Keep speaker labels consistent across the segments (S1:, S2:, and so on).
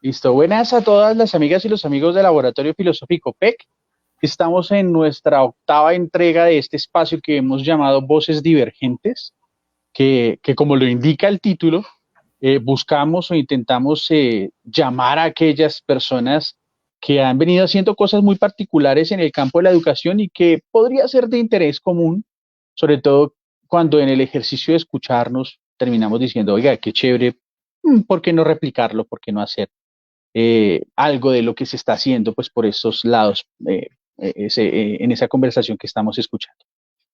S1: Listo, buenas a todas las amigas y los amigos del Laboratorio Filosófico PEC. Estamos en nuestra octava entrega de este espacio que hemos llamado Voces Divergentes, que como lo indica el título, buscamos o intentamos llamar a aquellas personas que han venido haciendo cosas muy particulares en el campo de la educación y que podría ser de interés común, sobre todo cuando en el ejercicio de escucharnos terminamos diciendo, oiga, qué chévere, ¿por qué no replicarlo? ¿Por qué no hacer algo de lo que se está haciendo pues por esos lados en esa conversación que estamos escuchando?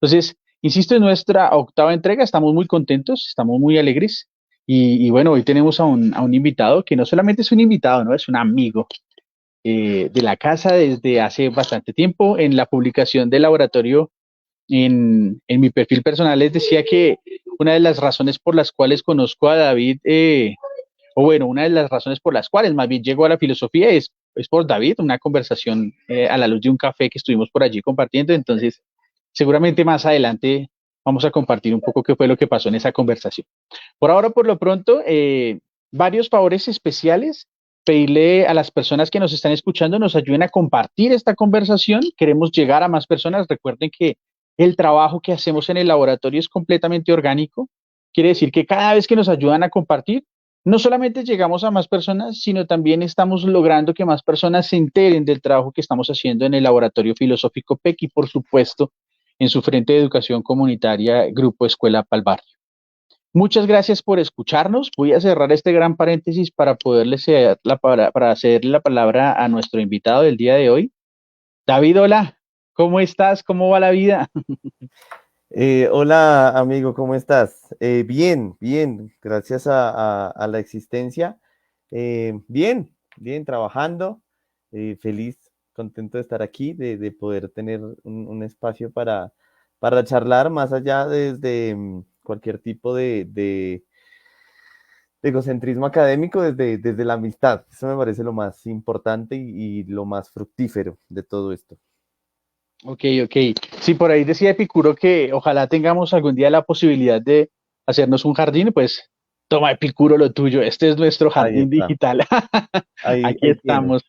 S1: Entonces, insisto, en nuestra octava entrega estamos muy contentos, estamos muy alegres y bueno, hoy tenemos a un invitado que no solamente es un invitado, ¿no? Es un amigo de la casa desde hace bastante tiempo. En la publicación del laboratorio en mi perfil personal les decía que una de las razones por las cuales conozco a David, o bueno, una de las razones por las cuales más bien llego a la filosofía es por David, una conversación a la luz de un café que estuvimos por allí compartiendo. Entonces, seguramente más adelante vamos a compartir un poco qué fue lo que pasó en esa conversación. Por ahora, por lo pronto, varios favores especiales. Pedirle a las personas que nos están escuchando nos ayuden a compartir esta conversación. Queremos llegar a más personas. Recuerden que el trabajo que hacemos en el laboratorio es completamente orgánico. Quiere decir que cada vez que nos ayudan a compartir, no solamente llegamos a más personas, sino también estamos logrando que más personas se enteren del trabajo que estamos haciendo en el Laboratorio Filosófico PEC y, por supuesto, en su Frente de Educación Comunitaria, Grupo Escuela Pal Barrio. Muchas gracias por escucharnos. Voy a cerrar este gran paréntesis para poderle para cederle la palabra a nuestro invitado del día de hoy. David, hola, ¿cómo estás? ¿Cómo va la vida?
S2: Hola amigo, ¿cómo estás? Bien, bien, gracias a la existencia. Bien, bien, trabajando, feliz, contento de estar aquí, de poder tener un espacio para charlar más allá desde cualquier tipo de egocentrismo académico, desde la amistad. Eso me parece lo más importante y lo más fructífero de todo esto.
S1: Ok, ok. Sí, por ahí decía Epicuro que ojalá tengamos algún día la posibilidad de hacernos un jardín, pues toma Epicuro lo tuyo. Este es nuestro
S2: Ahí
S1: jardín
S2: está,
S1: digital. Aquí
S2: ahí tienes.
S1: estamos,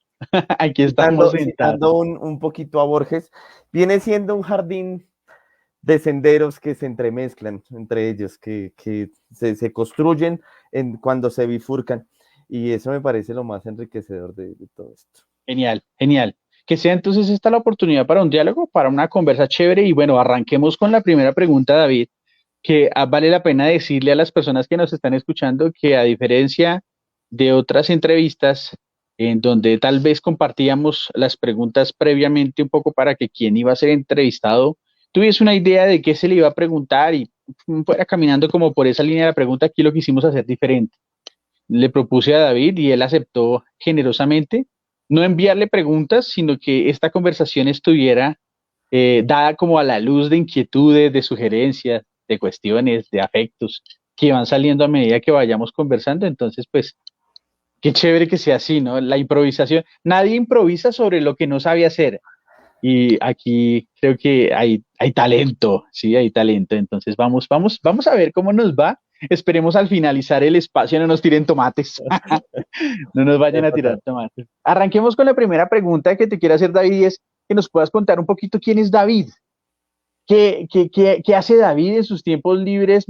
S1: aquí estamos sentados.
S2: Citando un poquito a Borges, viene siendo un jardín de senderos que se entremezclan entre ellos, que se construyen cuando se bifurcan. Y eso me parece lo más enriquecedor de todo esto.
S1: Genial, genial. Que sea entonces esta la oportunidad para un diálogo, para una conversa chévere. Y bueno, arranquemos con la primera pregunta, David, que vale la pena decirle a las personas que nos están escuchando que a diferencia de otras entrevistas en donde tal vez compartíamos las preguntas previamente un poco para que quien iba a ser entrevistado tuviese una idea de qué se le iba a preguntar y fuera caminando como por esa línea de la pregunta, aquí lo quisimos hacer diferente. Le propuse a David y él aceptó generosamente no enviarle preguntas, sino que esta conversación estuviera dada como a la luz de inquietudes, de sugerencias, de cuestiones, de afectos que van saliendo a medida que vayamos conversando. Entonces, pues, qué chévere que sea así, ¿no? La improvisación. Nadie improvisa sobre lo que no sabe hacer. Y aquí creo que hay talento, sí, hay talento. Entonces vamos a ver cómo nos va. Esperemos al finalizar el espacio no nos tiren tomates, no nos vayan a
S2: Epa,
S1: tirar tomates. Arranquemos con la primera pregunta que te quiero hacer, David, y es que nos puedas contar un poquito quién es David, qué hace David en sus tiempos libres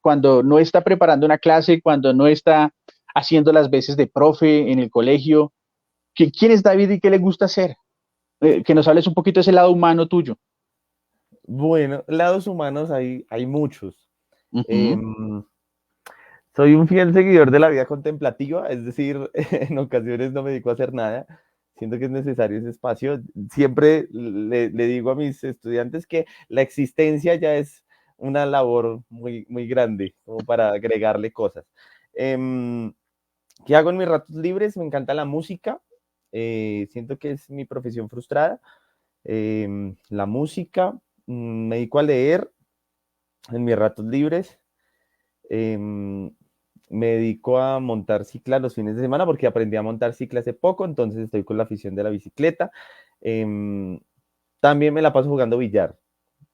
S1: cuando no está preparando una clase, cuando no está haciendo las veces de profe en el colegio. ¿Quién es David y qué le gusta hacer? Que nos hables un poquito de ese lado humano tuyo.
S2: bueno, lados humanos hay muchos.
S1: Ujú.
S2: Em, Soy un fiel seguidor de la vida contemplativa, es decir, en ocasiones no me dedico a hacer nada, siento que es necesario ese espacio. Siempre le digo a mis estudiantes que la existencia ya es una labor muy, muy grande, como para agregarle cosas. Em, ¿Qué hago en mis ratos libres? Me encanta la música, siento que es mi profesión frustrada. La música, me dedico a leer en mis ratos libres. Em, Me dedico a montar cicla los fines de semana porque aprendí a montar cicla hace poco, entonces estoy con la afición de la bicicleta. Em, También me la paso jugando billar.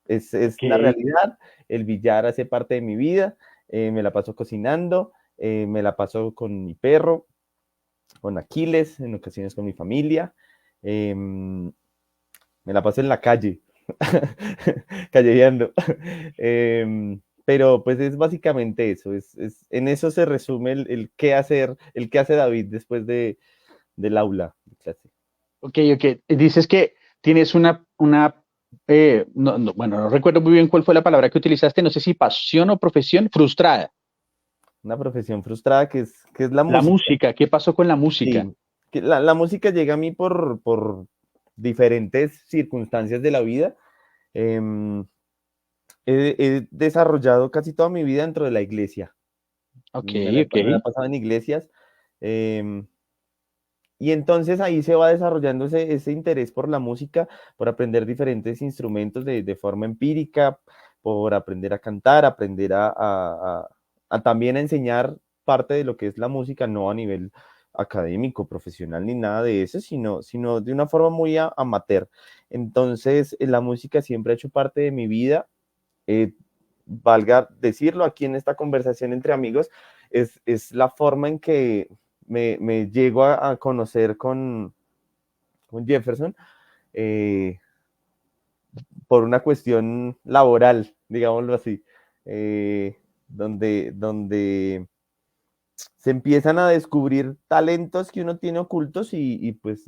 S2: Es
S1: Ok,
S2: una realidad, el billar hace parte de mi vida, me la paso cocinando, me la paso con mi perro. con Aquiles, en ocasiones con mi familia. Em, Me la paso en la calle, callejeando. Pero pues es básicamente eso, en eso se resume el qué hacer, el qué hace David después del aula de clase.
S1: Ok, ok. Dices que tienes bueno, no recuerdo muy bien cuál fue la palabra que utilizaste, no sé si pasión o profesión frustrada.
S2: Una profesión frustrada que es la
S1: La
S2: música.
S1: música, ¿qué pasó con la música?
S2: Sí, que la música llega a mí por diferentes circunstancias de la vida. Em, he desarrollado casi toda mi vida dentro de la iglesia.
S1: Ok, ok.
S2: Me la he pasado en iglesias. em, y entonces ahí se va desarrollando ese interés por la música, por aprender diferentes instrumentos de forma empírica, por aprender a cantar, aprender a también a enseñar parte de lo que es la música, no a nivel académico, profesional, ni nada de eso, sino de una forma muy amateur. Entonces, la música siempre ha hecho parte de mi vida. Valga decirlo aquí en esta conversación entre amigos, es la forma en que me llego a conocer con Jefferson, eh, por una cuestión laboral, digámoslo así, donde se empiezan a descubrir talentos que uno tiene ocultos y pues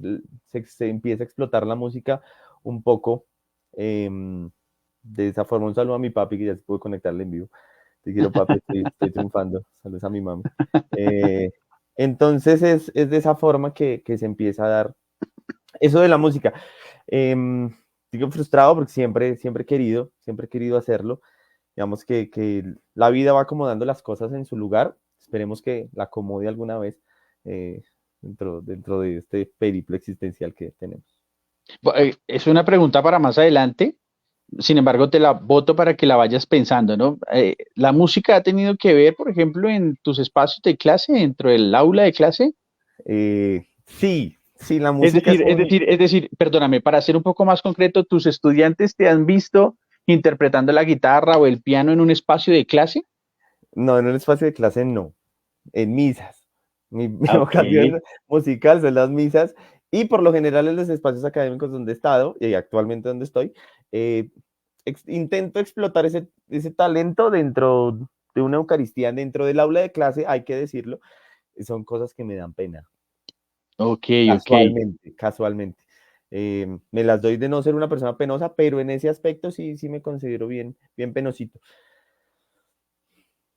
S2: se empieza a explotar la música un poco. De esa forma, un saludo a mi papi que ya se pudo conectarle en vivo. Te quiero, papi, estoy triunfando. Saludos a mi mami. Eh, entonces es de esa forma que se empieza a dar eso de la música. Em, Digo frustrado porque siempre he querido hacerlo. Digamos que la vida va acomodando las cosas en su lugar. Esperemos que la acomode alguna vez, eh, dentro de este periplo existencial que tenemos.
S1: Es una pregunta para más adelante, sin embargo, te la voto para que la vayas pensando, ¿no? ¿La música ha tenido que ver, por ejemplo, en tus espacios de clase, dentro del aula de clase?
S2: Sí, sí, la música es un...
S1: Es decir, perdóname, para ser un poco más concreto, ¿tus estudiantes te han visto interpretando la guitarra o el piano en un espacio de clase?
S2: No, en un espacio de clase no, en misas. Mi
S1: Ah, ok,
S2: vocación musical son las misas y por lo general en los espacios académicos donde he estado y actualmente donde estoy, eh, intento explotar ese talento dentro de una Eucaristía, dentro del aula de clase, hay que decirlo, son cosas que me dan pena,
S1: ok, ok,
S2: casualmente, casualmente. Me las doy de no ser una persona penosa, pero en ese aspecto sí, sí me considero bien, bien penosito.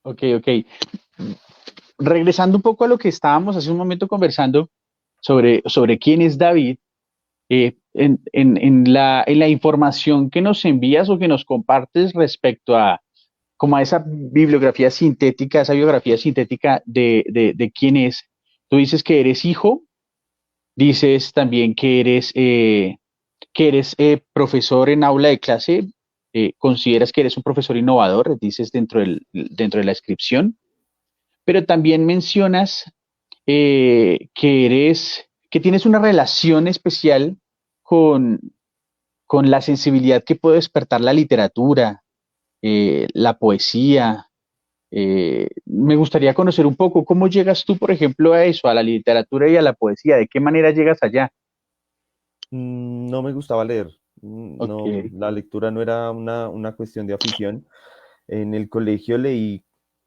S1: ok, ok. Regresando un poco a lo que estábamos hace un momento conversando sobre quién es David, en la información que nos envías o que nos compartes respecto a como a esa bibliografía sintética, esa biografía sintética de quién es. Tú dices que eres hijo, dices también que eres profesor en aula de clase, consideras que eres un profesor innovador, dices dentro de la descripción, pero también mencionas que tienes una relación especial con, con la sensibilidad que puede despertar la literatura, la poesía. Me gustaría conocer un poco cómo llegas tú, por ejemplo, a eso, a la literatura y a la poesía, de qué manera llegas allá.
S2: No me gustaba leer.
S1: Ok,
S2: No, la lectura no era una cuestión de afición. En el colegio leí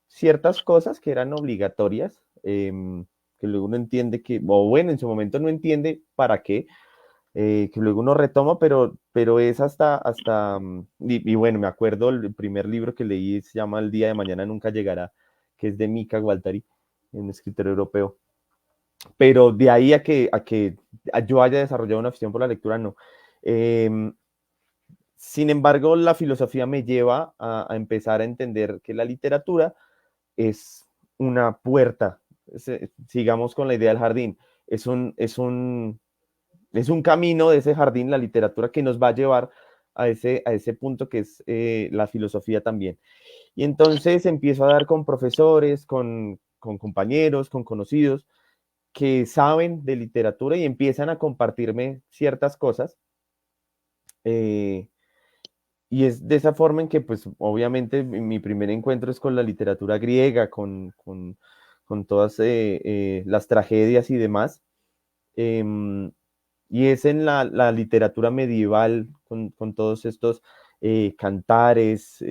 S2: ciertas cosas que eran obligatorias, que luego uno entiende que, o bueno, en su momento no entiende para qué, que luego uno retoma, pero es y bueno, me acuerdo el primer libro que leí se llama El día de mañana nunca llegará, que es de Mika Waltari, un escritor europeo. Pero de ahí a que yo haya desarrollado una afición por la lectura, no. Em, Sin embargo, la filosofía me lleva a empezar a entender que la literatura es una puerta. Sigamos con la idea del jardín. Es un camino de ese jardín, la literatura, que nos va a llevar a ese punto que es, la filosofía también. Y entonces empiezo a dar con profesores, con compañeros, con conocidos que saben de literatura y empiezan a compartirme ciertas cosas. eh, y es de esa forma en que, pues, obviamente, mi primer encuentro es con la literatura griega, con con todas las tragedias y demás. Y es en la literatura medieval, con todos estos cantares,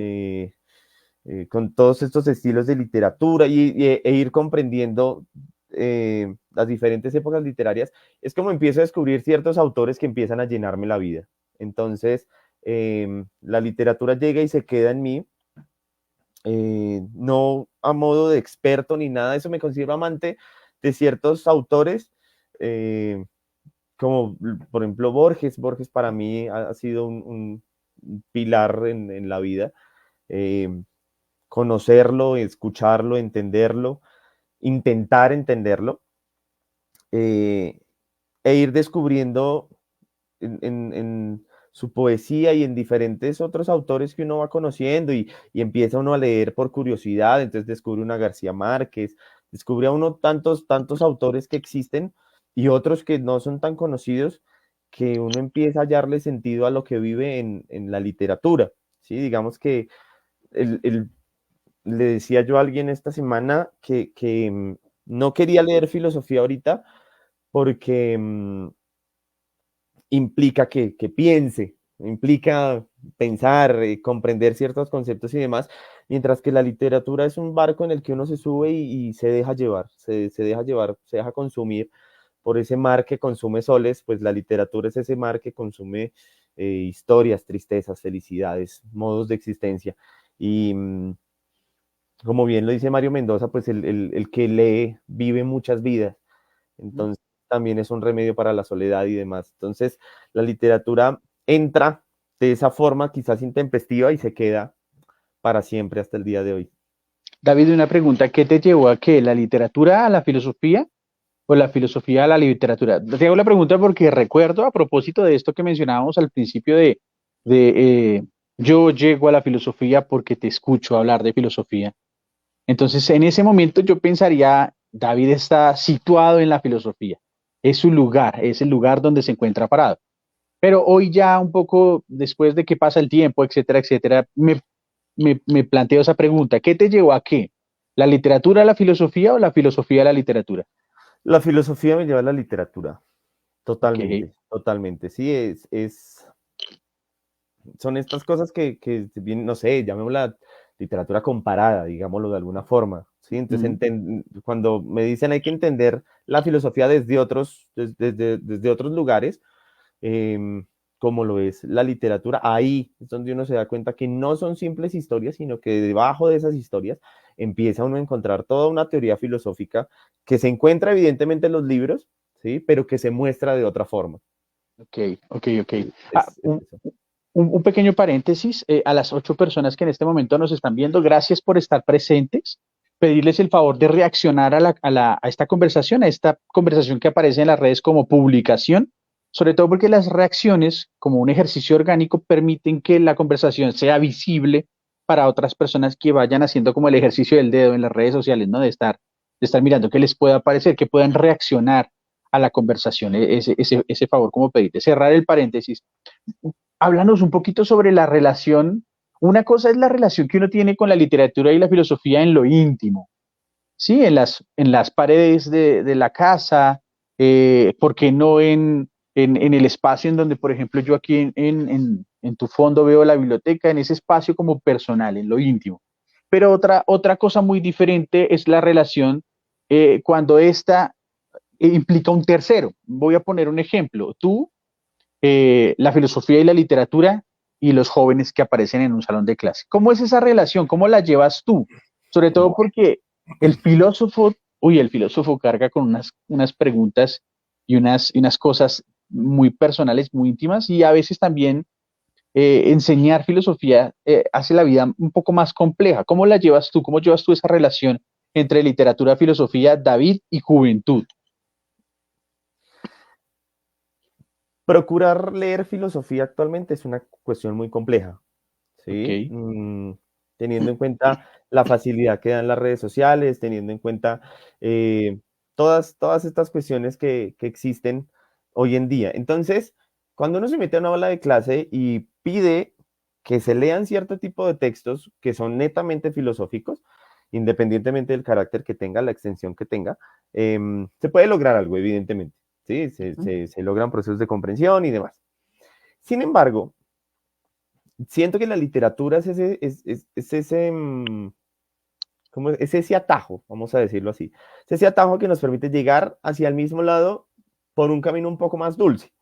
S2: con todos estos estilos de literatura e ir comprendiendo las diferentes épocas literarias, es como empiezo a descubrir ciertos autores que empiezan a llenarme la vida. Entonces, la literatura llega y se queda en mí, no a modo de experto ni nada, eso me considero amante de ciertos autores, como por ejemplo Borges. Borges para mí ha sido un pilar en la vida. Conocerlo, escucharlo, entenderlo, intentar entenderlo, eh, e ir descubriendo en su poesía y en diferentes otros autores que uno va conociendo y empieza uno a leer por curiosidad, entonces descubre una García Márquez, descubre a uno tantos autores que existen y otros que no son tan conocidos, que uno empieza a hallarle sentido a lo que vive en la literatura, ¿sí? Digamos que le decía yo a alguien esta semana que no quería leer filosofía ahorita porque implica que piense, implica pensar, comprender ciertos conceptos y demás, mientras que la literatura es un barco en el que uno se sube y se deja llevar, se deja llevar, se deja consumir por ese mar que consume soles. Pues la literatura es ese mar que consume historias, tristezas, felicidades, modos de existencia. Y como bien lo dice Mario Mendoza, pues el que lee vive muchas vidas, entonces también es un remedio para la soledad y demás. Entonces la literatura entra de esa forma quizás intempestiva y se queda para siempre hasta el día de hoy.
S1: David, una pregunta, ¿qué te llevó a qué? ¿La literatura a la filosofía o la filosofía a la literatura? Te hago la pregunta porque recuerdo a propósito de esto que mencionábamos al principio de yo llego a la filosofía porque te escucho hablar de filosofía. Entonces, en ese momento yo pensaría, David está situado en la filosofía, es su lugar, es el lugar donde se encuentra parado. Pero hoy ya un poco después de que pasa el tiempo, etcétera, etcétera, me planteo esa pregunta, ¿qué te llevó a qué? ¿La literatura a la filosofía o la filosofía a la literatura?
S2: La filosofía me lleva a la literatura,
S1: Ok,
S2: totalmente, totalmente. Sí, son estas cosas que no sé, llamémosla literatura comparada, digámoslo de alguna forma. ¿Sí? Entonces,
S1: mm,
S2: cuando me dicen hay que entender la filosofía desde desde otros lugares, eh, como lo es la literatura, ahí es donde uno se da cuenta que no son simples historias, sino que debajo de esas historias empieza uno a encontrar toda una teoría filosófica que se encuentra evidentemente en los libros, ¿sí? Pero que se muestra de otra forma.
S1: ok, ok, ok. Ah,
S2: Es eso.
S1: un pequeño paréntesis, a las 8 personas que en este momento nos están viendo, gracias por estar presentes. Pedirles el favor de reaccionar a esta conversación que aparece en las redes como publicación, sobre todo porque las reacciones, como un ejercicio orgánico, permiten que la conversación sea visible para otras personas que vayan haciendo como el ejercicio del dedo en las redes sociales, ¿no? De estar mirando qué les pueda parecer, que puedan reaccionar a la conversación. Ese favor como pedirte. Cerrar el paréntesis. Háblanos un poquito sobre la relación. Una cosa es la relación que uno tiene con la literatura y la filosofía en lo íntimo, ¿sí? En las paredes de la casa, ¿por qué no en el espacio en donde, por ejemplo, yo aquí en tu fondo veo la biblioteca, en ese espacio como personal, en lo íntimo? Pero otra cosa muy diferente es la relación cuando esta implica un tercero. Voy a poner un ejemplo. Tú la filosofía y la literatura y los jóvenes que aparecen en un salón de clase. ¿Cómo es esa relación? ¿Cómo la llevas tú? Sobre todo porque el filósofo carga con unas preguntas y unas cosas muy personales, muy íntimas, y a veces también enseñar filosofía hace la vida un poco más compleja. ¿Cómo la llevas tú? ¿Cómo llevas tú esa relación entre literatura, filosofía, David y juventud?
S2: Procurar leer filosofía actualmente es una cuestión muy compleja,
S1: Ok,
S2: ¿sí? Teniendo en cuenta la facilidad que dan las redes sociales, teniendo en cuenta eh, todas estas cuestiones que existen hoy en día. Entonces, cuando uno se mete a una aula de clase y pide que se lean cierto tipo de textos que son netamente filosóficos, independientemente del carácter que tenga, la extensión que tenga, se puede lograr algo, evidentemente, ¿sí? Se logran procesos de comprensión y demás. Sin embargo, siento que la literatura es ese, es ese atajo, vamos a decirlo así, es ese atajo que nos permite llegar hacia el mismo lado por un camino un poco más dulce.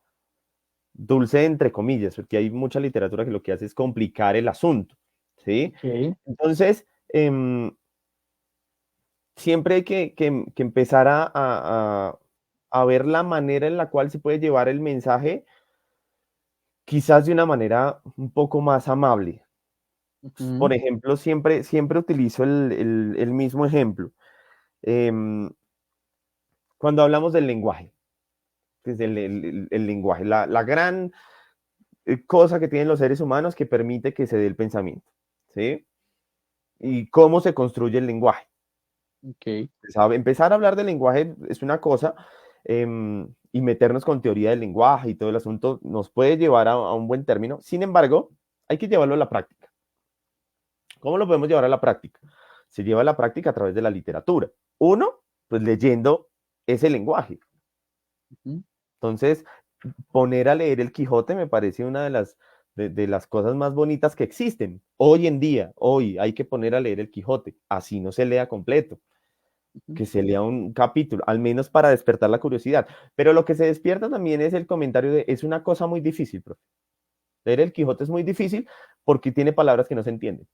S2: Dulce entre comillas, porque hay mucha literatura que lo que hace es complicar el asunto, ¿sí?
S1: Ok.
S2: Entonces, siempre hay que empezar a ver la manera en la cual se puede llevar el mensaje, quizás de una manera un poco más amable.
S1: Ujú.
S2: Por ejemplo, siempre utilizo el mismo ejemplo. Cuando hablamos del lenguaje, desde el lenguaje, la gran cosa que tienen los seres humanos que permite que se dé el pensamiento, ¿sí? Y cómo se construye el lenguaje.
S1: Ok.
S2: Empezar a hablar del lenguaje es una cosa, y meternos con teoría del lenguaje y todo el asunto nos puede llevar a un buen término. Sin embargo, hay que llevarlo a la práctica. ¿Cómo lo podemos llevar a la práctica? Se lleva a la práctica a través de la literatura. Uno, pues leyendo ese lenguaje.
S1: Ujú.
S2: Entonces, poner a leer el Quijote me parece una de las cosas más bonitas que existen. Hoy en día, hoy hay que poner a leer el Quijote, así no se lea completo,
S1: Ujú.
S2: que se lea un capítulo, al menos para despertar la curiosidad. Pero lo que se despierta también es el comentario de, es una cosa muy difícil, profe. Leer el Quijote es muy difícil porque tiene palabras que no se entienden.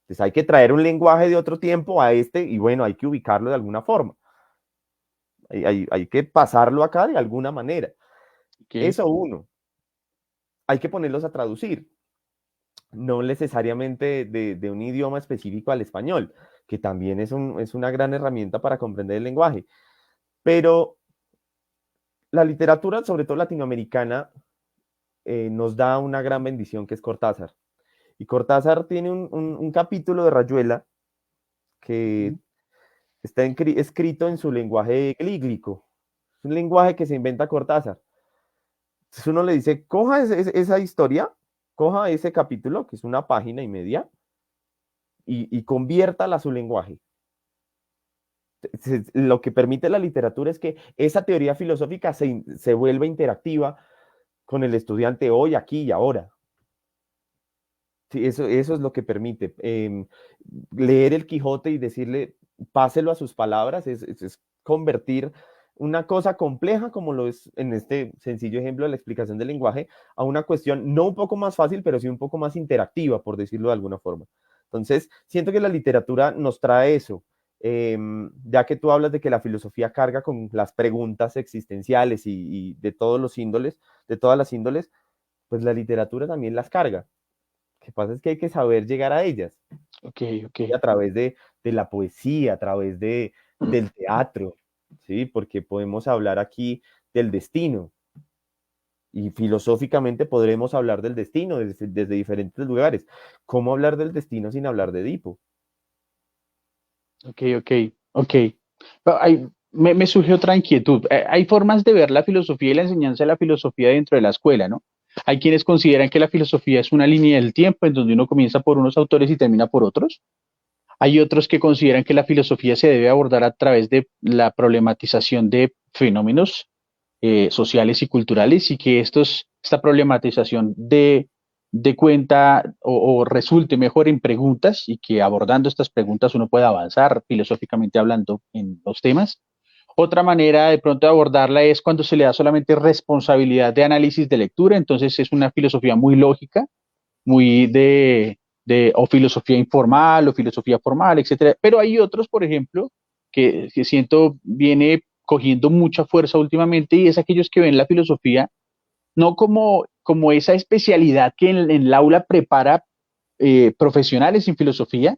S2: Entonces hay que traer un lenguaje de otro tiempo a este y bueno, hay que ubicarlo de alguna forma. Hay que pasarlo acá de alguna manera.
S1: Ok.
S2: Eso uno. Hay que ponerlos a traducir, no necesariamente de un idioma específico al español, que también es una gran herramienta para comprender el lenguaje. Pero la literatura, sobre todo latinoamericana, nos da una gran bendición que es Cortázar. Y Cortázar tiene un capítulo de Rayuela que
S1: Ujú.
S2: está escrito en su lenguaje glíglico. Es un lenguaje que se inventa Cortázar. Entonces uno le dice, coja esa historia, coja ese capítulo, que es una página y media, y conviértala a su lenguaje. Lo que permite la literatura es que esa teoría filosófica se vuelva interactiva con el estudiante hoy, aquí y ahora. Sí, eso es lo que permite. Leer el Quijote y decirle, páselo a sus palabras, es convertir una cosa compleja, como lo es en este sencillo ejemplo de la explicación del lenguaje, a una cuestión no un poco más fácil, pero sí un poco más interactiva, por decirlo de alguna forma. Entonces, siento que la literatura nos trae eso. Ya que tú hablas de que la filosofía carga con las preguntas existenciales y de todos los índoles, de todas las índoles, pues la literatura también las carga. Lo que pasa es que hay que saber llegar a ellas,
S1: Ok, ok.
S2: ¿sí? A través de la poesía, a través del teatro, ¿sí? Porque podemos hablar aquí del destino y filosóficamente podremos hablar del destino desde diferentes lugares. ¿Cómo hablar del destino sin hablar de Edipo?
S1: Ok, ok, ok. Pero me surge otra inquietud. Hay formas de ver la filosofía y la enseñanza de la filosofía dentro de la escuela, ¿no? Hay quienes consideran que la filosofía es una línea del tiempo en donde uno comienza por unos autores y termina por otros. Hay otros que consideran que la filosofía se debe abordar a través de la problematización de fenómenos sociales y culturales y que esta problematización de cuenta o resulte mejor en preguntas y que abordando estas preguntas uno pueda avanzar filosóficamente hablando en los temas. Otra manera de pronto de abordarla es cuando se le da solamente responsabilidad de análisis de lectura, entonces es una filosofía muy lógica, muy o filosofía informal o filosofía formal, etcétera. Pero hay otros, por ejemplo, que siento viene cogiendo mucha fuerza últimamente y es aquellos que ven la filosofía no como esa especialidad que en el aula prepara profesionales en filosofía,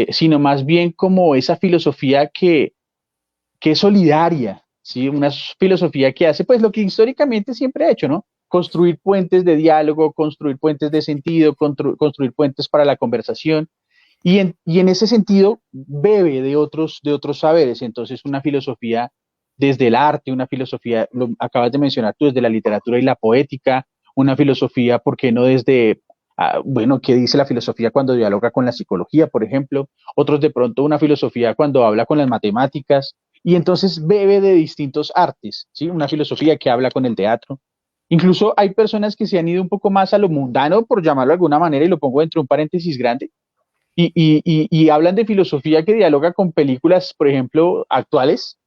S1: sino más bien como esa filosofía que es solidaria, ¿sí? Una filosofía que hace pues lo que históricamente siempre ha hecho, ¿no? Construir puentes de diálogo, construir puentes de sentido, construir puentes para la conversación. Y en ese sentido bebe de otros saberes. Entonces, una filosofía desde el arte, una filosofía, lo acabas de mencionar tú, desde la literatura y la poética, una filosofía, ¿por qué no desde bueno, ¿qué dice la filosofía cuando dialoga con la psicología, por ejemplo? Otros de pronto una filosofía cuando habla con las matemáticas, y entonces bebe de distintos artes, ¿sí? Una filosofía que habla con el teatro. Incluso hay personas que se han ido un poco más a lo mundano, por llamarlo de alguna manera, y lo pongo dentro de un paréntesis grande, y hablan de filosofía que dialoga con películas, por ejemplo, actuales.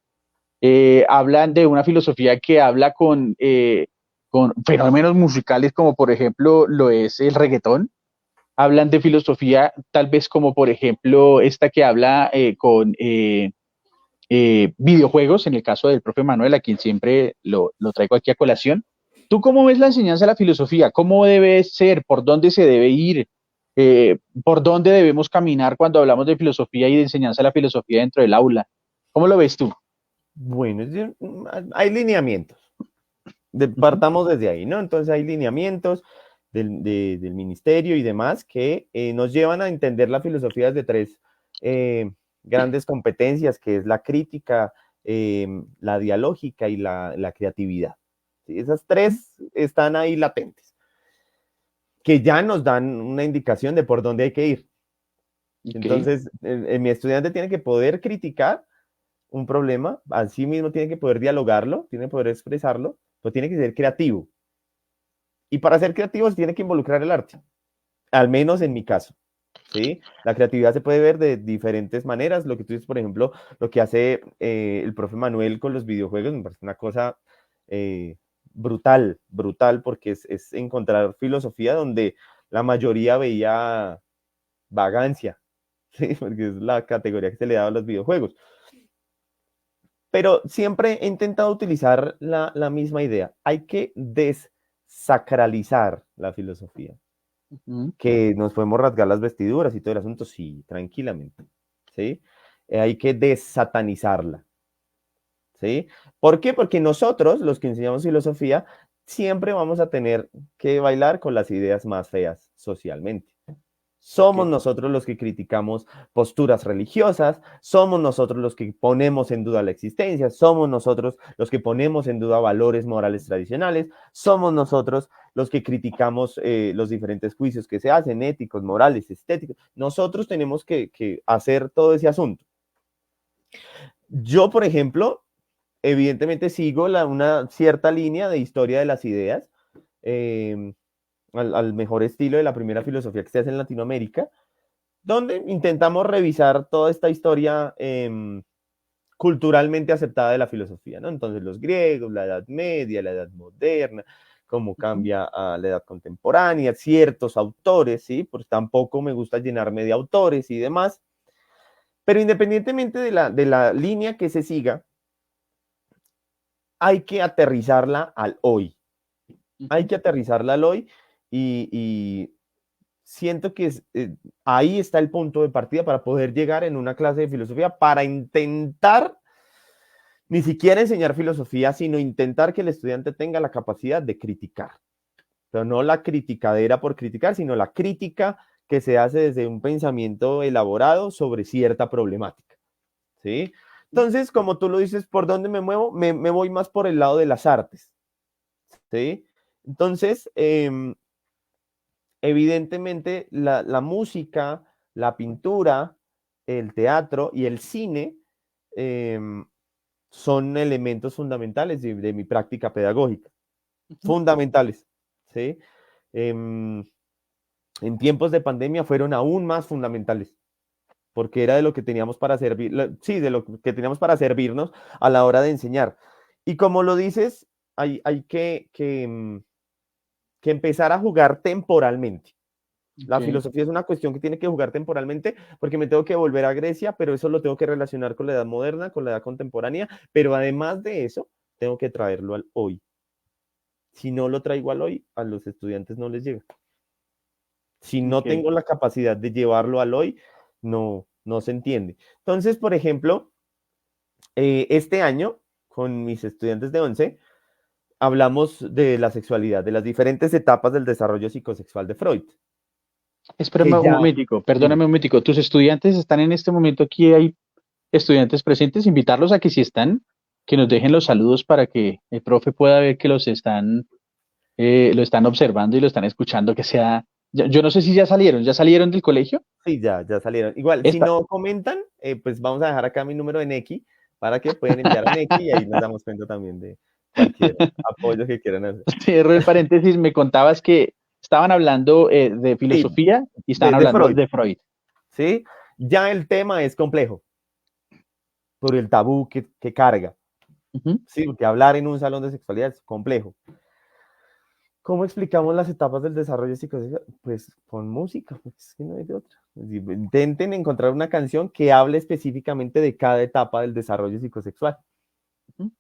S1: Hablan de una filosofía que habla con fenómenos musicales como por ejemplo lo es el reggaetón. Hablan de filosofía tal vez como por ejemplo esta que habla con videojuegos, en el caso del profe Manuel, a quien siempre lo traigo aquí a colación. ¿Tú cómo ves la enseñanza de la filosofía? ¿Cómo debe ser? ¿Por dónde se debe ir? ¿Por dónde debemos caminar cuando hablamos de filosofía y de enseñanza de la filosofía dentro del aula? ¿Cómo lo ves tú?
S2: Bueno, hay lineamientos.
S1: Ujú.
S2: Partamos desde ahí, ¿no? Entonces hay lineamientos del ministerio y demás que nos llevan a entender la filosofía desde tres eh, grandes competencias, que es la crítica, la dialógica y la creatividad. ¿Sí? Esas tres están ahí latentes, que ya nos dan una indicación de por dónde hay que ir.
S1: Ok,
S2: Entonces, mi estudiante tiene que poder criticar un problema, así mismo tiene que poder dialogarlo, tiene que poder expresarlo, pero tiene que ser creativo. Y para ser creativo se tiene que involucrar el arte, al menos en mi caso. ¿Sí? La creatividad se puede ver de diferentes maneras. Lo que tú dices, por ejemplo, lo que hace el profe Manuel con los videojuegos, me parece una cosa brutal, brutal, porque es encontrar filosofía donde la mayoría veía vagancia, ¿sí? Porque es la categoría que se le da a los videojuegos. Pero siempre he intentado utilizar la misma idea. Hay que desacralizar la filosofía.
S1: ujú,
S2: Que nos podemos rasgar las vestiduras y todo el asunto, sí, tranquilamente. ¿Sí? Hay que desatanizarla. ¿Sí? ¿Por qué? Porque nosotros, los que enseñamos filosofía, siempre vamos a tener que bailar con las ideas más feas socialmente.
S1: ok,
S2: Somos nosotros los que criticamos posturas religiosas, somos nosotros los que ponemos en duda la existencia, somos nosotros los que ponemos en duda valores morales tradicionales, somos nosotros los que criticamos los diferentes juicios que se hacen, éticos, morales, estéticos. Nosotros tenemos que hacer todo ese asunto. Yo, por ejemplo, evidentemente sigo una cierta línea de historia de las ideas, eh, al mejor estilo de la primera filosofía que se hace en Latinoamérica, donde intentamos revisar toda esta historia culturalmente aceptada de la filosofía, ¿no? Entonces los griegos, la Edad Media, la Edad Moderna, cómo
S1: ujú,
S2: cambia a la edad contemporánea, ciertos autores, ¿sí? Pues tampoco me gusta llenarme de autores y demás, pero independientemente de la línea que se siga, hay que aterrizarla al hoy, hay
S1: ujú.
S2: que aterrizarla al hoy y siento que ahí está el punto de partida para poder llegar en una clase de filosofía, para intentar ni siquiera enseñar filosofía, sino intentar que el estudiante tenga la capacidad de criticar. Pero no la criticadera por criticar, sino la crítica que se hace desde un pensamiento elaborado sobre cierta problemática. ¿Sí? Entonces, como tú lo dices, ¿por dónde me muevo? Me voy más por el lado de las artes. ¿Sí? Entonces, evidentemente la música, la pintura, el teatro y el cine eh, son elementos fundamentales de mi práctica pedagógica,
S1: Ujú.
S2: fundamentales, ¿sí? Em, en tiempos de pandemia fueron aún más fundamentales, porque era de lo que teníamos para servir, sí, de lo que teníamos para servirnos a la hora de enseñar. Y como lo dices, hay que empezar a jugar temporalmente. La
S1: Ok,
S2: filosofía es una cuestión que tiene que jugar temporalmente porque me tengo que volver a Grecia, pero eso lo tengo que relacionar con la edad moderna, con la edad contemporánea, pero además de eso, tengo que traerlo al hoy. Si no lo traigo al hoy, a los estudiantes no les llega. Si no
S1: ok.
S2: tengo la capacidad de llevarlo al hoy, no se entiende. Entonces, por ejemplo, este año, con mis estudiantes de 11, hablamos de la sexualidad, de las diferentes etapas del desarrollo psicosexual de Freud,
S1: Espérame
S2: que
S1: un
S2: ya,
S1: momentico,
S2: dime.
S1: perdóname un momentico. ¿Tus estudiantes están en este momento aquí? ¿Hay estudiantes presentes? Invitarlos a que si están, que nos dejen los saludos para que el profe pueda ver que lo están observando y lo están escuchando, que sea Yo no sé si ya salieron del colegio.
S2: Sí, ya salieron. Igual, si
S1: Esta,
S2: no comentan, pues vamos a dejar acá mi número de Nequi para que pueden enviar a Nequi y ahí nos damos cuenta también de cualquier apoyo que quieran hacer.
S1: cierro el paréntesis, me contabas que estaban hablando de
S2: Sí,
S1: filosofía y estaban
S2: de
S1: hablando
S2: Freud,
S1: de Freud.
S2: ¿sí? Ya el tema es complejo por el tabú que carga,
S1: Ujú.
S2: ¿sí? Porque hablar en un salón de sexualidad es complejo. ¿Cómo explicamos las etapas del desarrollo psicosexual? Pues con música, pues es que no hay de otra. Intenten encontrar una canción que hable específicamente de cada etapa del desarrollo psicosexual.
S1: Ujú.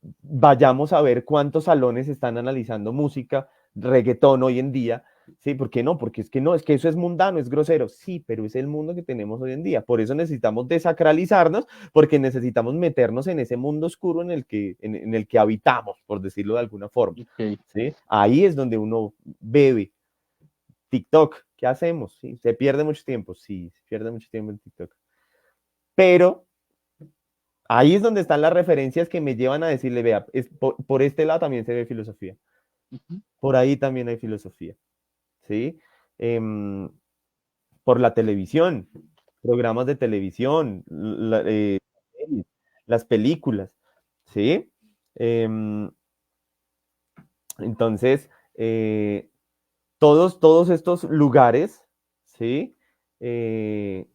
S2: Vayamos a ver cuántos salones están analizando música, reggaetón hoy en día. Sí, ¿por qué no? Porque es que no, es que eso es mundano, es grosero. Sí, pero es el mundo que tenemos hoy en día. Por eso necesitamos desacralizarnos, porque necesitamos meternos en ese mundo oscuro en el que habitamos, por decirlo de alguna forma.
S1: Ok.
S2: ¿Sí? Ahí es donde uno bebe. TikTok, ¿qué hacemos? ¿Sí? ¿Se pierde mucho tiempo? Sí, se pierde mucho tiempo en TikTok. Pero ahí es donde están las referencias que me llevan a decirle, vea, por este lado también se ve filosofía.
S1: Ujú.
S2: Por ahí también hay filosofía. ¿Sí? Em, por la televisión, programas de televisión, las películas. ¿Sí? Em, entonces, todos estos lugares, ¿sí? Eh,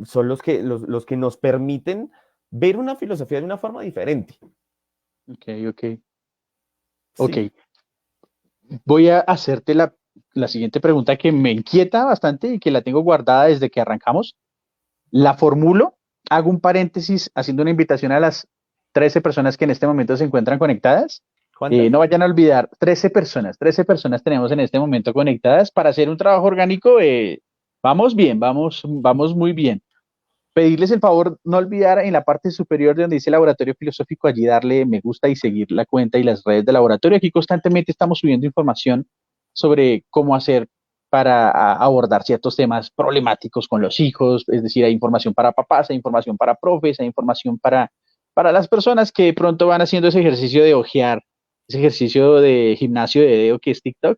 S2: son los que nos permiten ver una filosofía de una forma diferente.
S1: Ok, ok. Ok.
S2: ¿Sí?
S1: Voy a hacerte la siguiente pregunta que me inquieta bastante y que la tengo guardada desde que arrancamos. La formulo, hago un paréntesis haciendo una invitación a las 13 personas que en este momento se encuentran conectadas.
S2: ¿Cuántas?
S1: No vayan a olvidar, 13 personas tenemos en este momento conectadas para hacer un trabajo orgánico. Vamos bien, vamos muy bien. Pedirles el favor, no olvidar en la parte superior de donde dice Laboratorio Filosófico, allí darle me gusta y seguir la cuenta y las redes del laboratorio. Aquí constantemente estamos subiendo información sobre cómo hacer para abordar ciertos temas problemáticos con los hijos, es decir, hay información para papás, hay información para profes, hay información para las personas que pronto van haciendo ese ejercicio de ojear, ese ejercicio de gimnasio de dedo que es TikTok.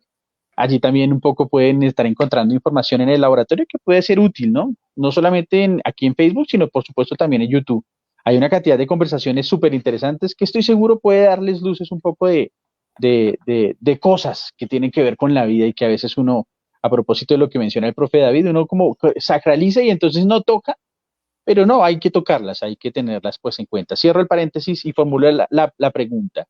S1: Allí también un poco pueden estar encontrando información en el laboratorio que puede ser útil, ¿no? No solamente aquí en Facebook, sino por supuesto también en YouTube. Hay una cantidad de conversaciones súper interesantes que estoy seguro puede darles luces un poco de cosas que tienen que ver con la vida y que a veces uno, a propósito de lo que menciona el profe David, uno como sacraliza y entonces no toca, pero no, hay que tocarlas, hay que tenerlas pues en cuenta. Cierro el paréntesis y formulo la pregunta.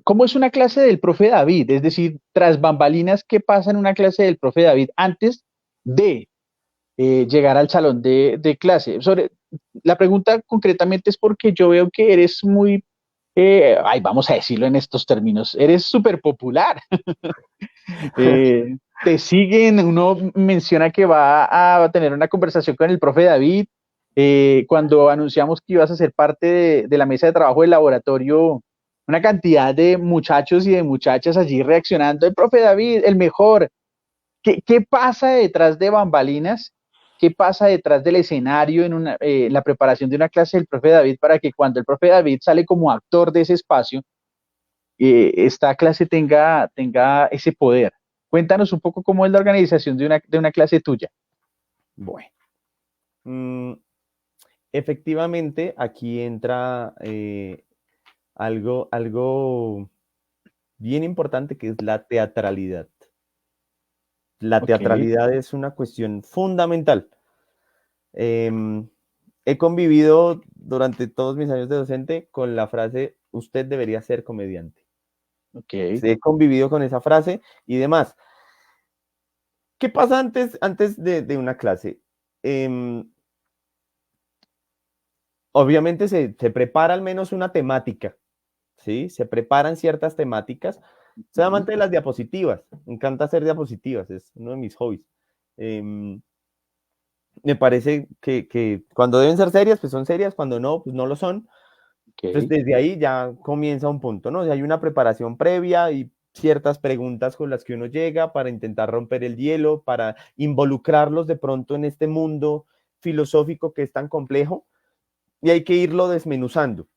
S1: ¿Cómo es una clase del profe David? Es decir, tras bambalinas, ¿qué pasa en una clase del profe David antes de llegar al salón de clase? La pregunta concretamente es porque yo veo que eres muy, vamos a decirlo en estos términos, eres súper popular. Te siguen, uno menciona que va a tener una conversación con el profe David. Cuando anunciamos que ibas a ser parte de la mesa de trabajo del laboratorio, una cantidad de muchachos y de muchachas allí reaccionando, el profe David, el mejor. ¿Qué pasa detrás de bambalinas? ¿Qué pasa detrás del escenario en la preparación de una clase del profe David para que cuando el profe David sale como actor de ese espacio, esta clase tenga ese poder? Cuéntanos un poco cómo es la organización de una clase tuya.
S2: Bueno, mm, efectivamente aquí entra algo bien importante que es la teatralidad. La
S1: Ok,
S2: teatralidad es una cuestión fundamental. Em, he convivido durante todos mis años de docente con la frase, usted debería ser comediante.
S1: ok.
S2: Sí, he convivido con esa frase y demás. ¿Qué pasa antes de una clase? Em, obviamente se prepara al menos una temática, ¿sí? Se preparan ciertas temáticas. Soy
S1: Ujú.
S2: amante de las diapositivas, me encanta hacer diapositivas, es uno de mis hobbies. Em, me parece que cuando deben ser serias, pues son serias, cuando no, pues no lo son. Entonces,
S1: Ok,
S2: desde ahí ya comienza un punto, ¿no? O sea, hay una preparación previa y ciertas preguntas con las que uno llega para intentar romper el hielo, para involucrarlos de pronto en este mundo filosófico que es tan complejo y hay que irlo desmenuzando.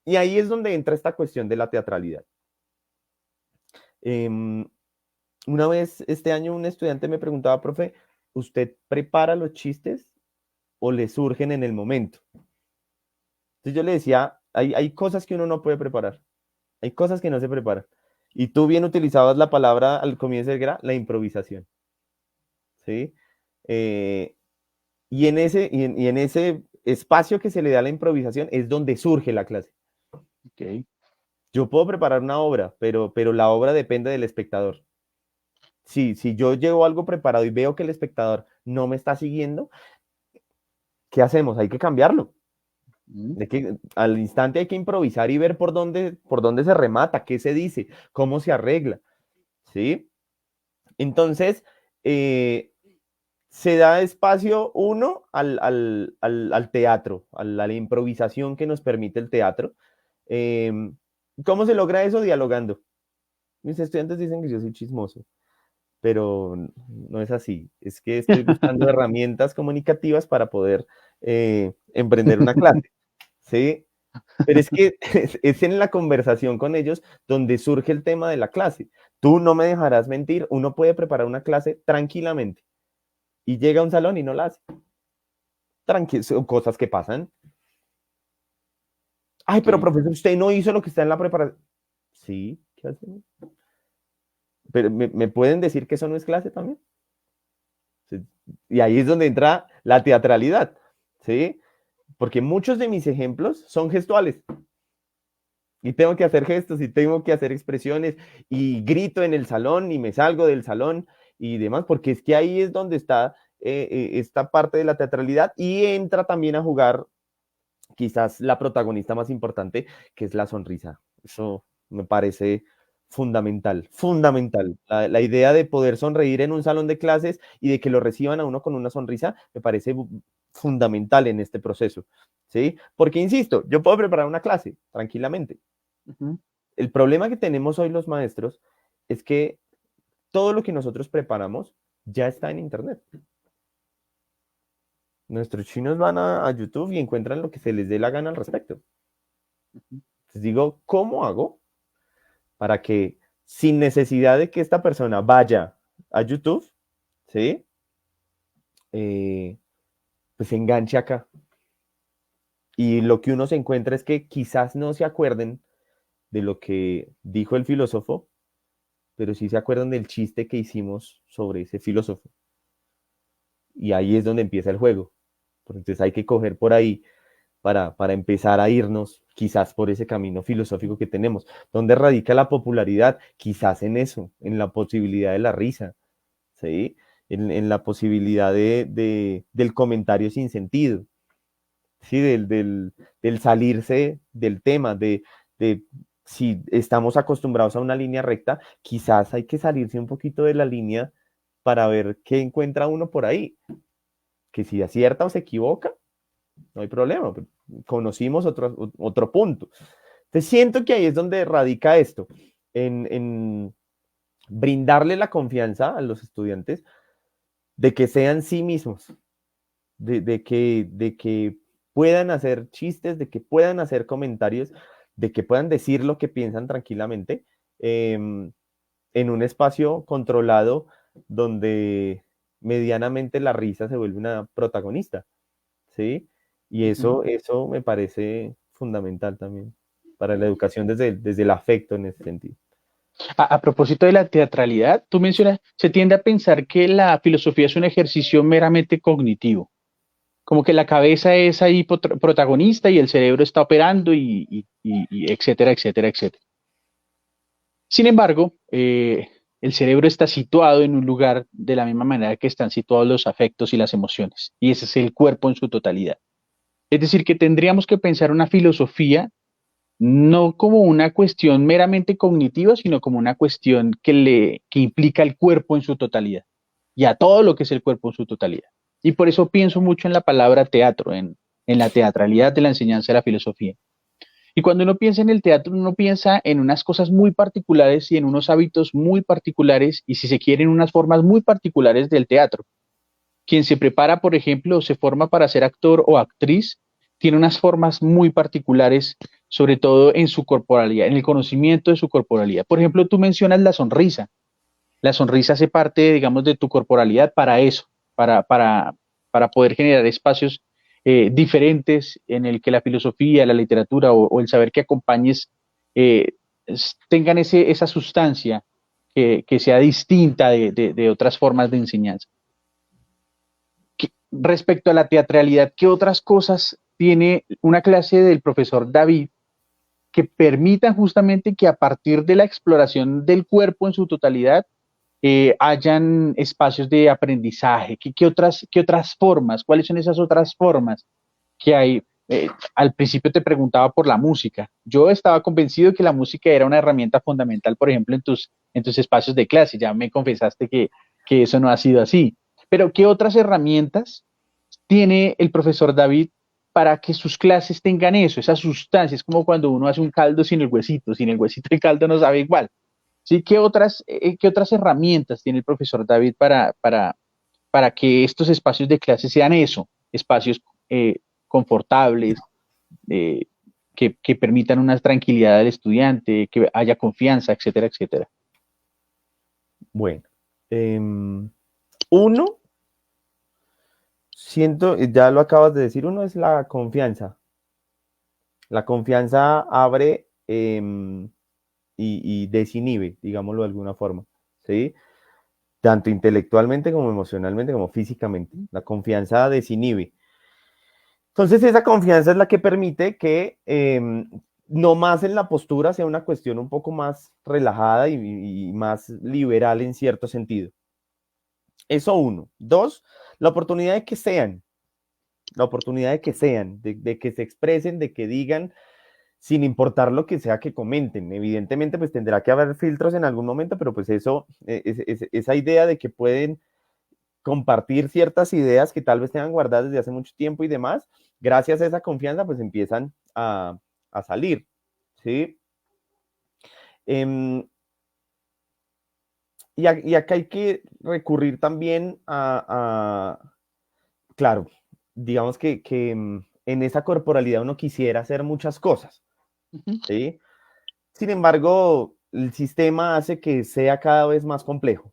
S2: Y ahí es donde entra esta cuestión de la teatralidad. Eh, Una vez este año un estudiante me preguntaba, profe, ¿usted prepara los chistes o le surgen en el momento? Entonces yo le decía, hay cosas que uno no puede preparar, hay cosas que no se preparan. Y tú bien utilizabas la palabra al comienzo que era la improvisación, ¿sí? Eh, y en ese espacio que se le da a la improvisación es donde surge la clase.
S1: Ok.
S2: Yo puedo preparar una obra, pero la obra depende del espectador. Si yo llevo algo preparado y veo que el espectador no me está siguiendo, ¿qué hacemos? Hay que cambiarlo.
S1: Mm,
S2: Al instante hay que improvisar y ver por dónde se remata, qué se dice, cómo se arregla, ¿sí? Entonces, se da espacio uno al teatro, a la improvisación que nos permite el teatro. ¿Cómo se logra eso? Dialogando. Mis estudiantes dicen que yo soy chismoso, pero no es así. Es que estoy buscando herramientas comunicativas para poder emprender una clase, ¿sí? Pero es que es en la conversación con ellos donde surge el tema de la clase. Tú no me dejarás mentir, uno puede preparar una clase tranquilamente y llega a un salón y no la hace. Son cosas que pasan. Ay, pero
S1: ok.
S2: profesor, usted no hizo lo que está en la preparación. Sí, ¿qué hacemos? Pero ¿me pueden decir que eso no es clase también? Sí. Y ahí es donde entra la teatralidad, ¿sí? Porque muchos de mis ejemplos son gestuales. Y tengo que hacer gestos y tengo que hacer expresiones y grito en el salón y me salgo del salón y demás, porque es que ahí es donde está esta parte de la teatralidad y entra también a jugar quizás la protagonista más importante, que es la sonrisa. Eso me parece fundamental, fundamental. La idea de poder sonreír en un salón de clases y de que lo reciban a uno con una sonrisa me parece fundamental en este proceso, ¿sí? Porque, insisto, yo puedo preparar una clase tranquilamente.
S1: Ujú.
S2: El problema que tenemos hoy los maestros es que todo lo que nosotros preparamos ya está en Internet. Nuestros chinos van a YouTube y encuentran lo que se les dé la gana al respecto. Les digo, ¿cómo hago para que sin necesidad de que esta persona vaya a YouTube, ¿sí? Pues se enganche acá? Y lo que uno se encuentra es que quizás no se acuerden de lo que dijo el filósofo, pero sí se acuerdan del chiste que hicimos sobre ese filósofo. Y ahí es donde empieza el juego. Entonces hay que coger por ahí para empezar a irnos quizás por ese camino filosófico que tenemos. ¿Dónde radica la popularidad? Quizás en eso, en la posibilidad de la risa, ¿sí? En la posibilidad del comentario sin sentido, ¿sí? Del salirse del tema, de si estamos acostumbrados a una línea recta, quizás hay que salirse un poquito de la línea para ver qué encuentra uno por ahí, que si acierta o se equivoca, no hay problema, conocimos otro punto. Entonces siento que ahí es donde radica esto, en brindarle la confianza a los estudiantes de que sean sí mismos, de que puedan hacer chistes, de que puedan hacer comentarios, de que puedan decir lo que piensan tranquilamente, en un espacio controlado donde medianamente la risa se vuelve una protagonista, ¿sí? Y
S1: Ujú.
S2: eso me parece fundamental también para la educación desde el afecto en ese sentido.
S1: A propósito de la teatralidad, tú mencionas, se tiende a pensar que la filosofía es un ejercicio meramente cognitivo, como que la cabeza es ahí protagonista y el cerebro está operando y etcétera, etcétera, etcétera. Sin embargo, el cerebro está situado en un lugar de la misma manera que están situados los afectos y las emociones, y ese es el cuerpo en su totalidad. Es decir, que tendríamos que pensar una filosofía no como una cuestión meramente cognitiva, sino como una cuestión que implica el cuerpo en su totalidad y a todo lo que es el cuerpo en su totalidad. Y por eso pienso mucho en la palabra teatro, en la teatralidad de la enseñanza de la filosofía. Y cuando uno piensa en el teatro, uno piensa en unas cosas muy particulares y en unos hábitos muy particulares y, si se quieren, unas formas muy particulares del teatro. Quien se prepara, por ejemplo, o se forma para ser actor o actriz, tiene unas formas muy particulares, sobre todo en su corporalidad, en el conocimiento de su corporalidad. Por ejemplo, tú mencionas la sonrisa. la sonrisa hace parte, digamos, de tu corporalidad para eso, para, para, para poder generar espacios diferentes en el que la filosofía, la literatura o el saber que acompañes tengan esa sustancia que sea distinta de otras formas de enseñanza. Respecto a la teatralidad, ¿qué otras cosas tiene una clase del profesor David que permitan justamente que a partir de la exploración del cuerpo en su totalidad hayan espacios de aprendizaje? Qué otras formas? ¿Cuáles son esas otras formas que hay? Al principio te preguntaba por la música. Yo estaba convencido que la música era una herramienta fundamental, por ejemplo, en tus espacios de clase. Ya me confesaste que eso no ha sido así. Pero ¿qué otras herramientas tiene el profesor David para que sus clases tengan eso, esa sustancia? Es como cuando uno hace un caldo sin el huesito el caldo no sabe igual. ¿Sí? Qué otras herramientas tiene el profesor David para que estos espacios de clase sean eso, espacios confortables, eh, que permitan una tranquilidad al estudiante, que haya confianza, etcétera, etcétera?
S2: Bueno, uno, siento, ya lo acabas de decir, uno es la confianza. La confianza abre y desinhibe, digámoslo de alguna forma, ¿sí? Tanto intelectualmente como emocionalmente como físicamente. La confianza desinhibe. Entonces esa confianza es la que permite que no más en la postura sea una cuestión un poco más relajada y más liberal en cierto sentido. Eso uno. Dos, la oportunidad de que sean, la oportunidad de que sean, de que se expresen, de que digan, sin importar lo que sea que comenten. Evidentemente, pues tendrá que haber filtros en algún momento, pero pues eso, esa idea de que pueden compartir ciertas ideas que tal vez tengan guardadas desde hace mucho tiempo y demás, gracias a esa confianza, pues empiezan a salir, ¿sí? Y acá hay que recurrir también claro, digamos que en esa corporalidad uno quisiera hacer muchas cosas, ¿sí? Sin embargo, el sistema hace que sea cada vez más complejo,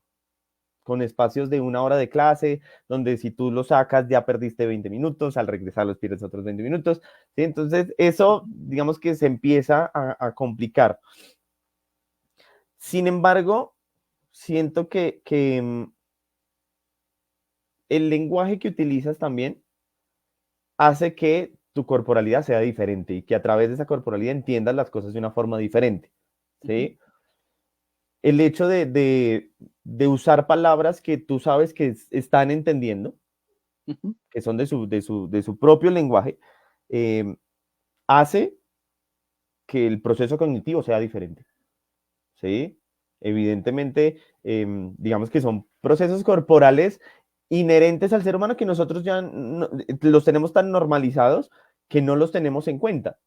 S2: con espacios de 1 hora de clase, donde si tú lo sacas ya perdiste 20 minutos, al regresar los pierdes otros 20 minutos, ¿sí? Entonces eso, digamos que se empieza a complicar. Sin embargo, siento que el lenguaje que utilizas también hace que tu corporalidad sea diferente y que a través de esa corporalidad entiendas las cosas de una forma diferente, ¿sí? El hecho de usar palabras que tú sabes que están entendiendo, que son de su propio lenguaje, hace que el proceso cognitivo sea diferente, ¿sí? Evidentemente, digamos que son procesos corporales inherentes al ser humano que nosotros ya los tenemos tan normalizados que no los tenemos en cuenta,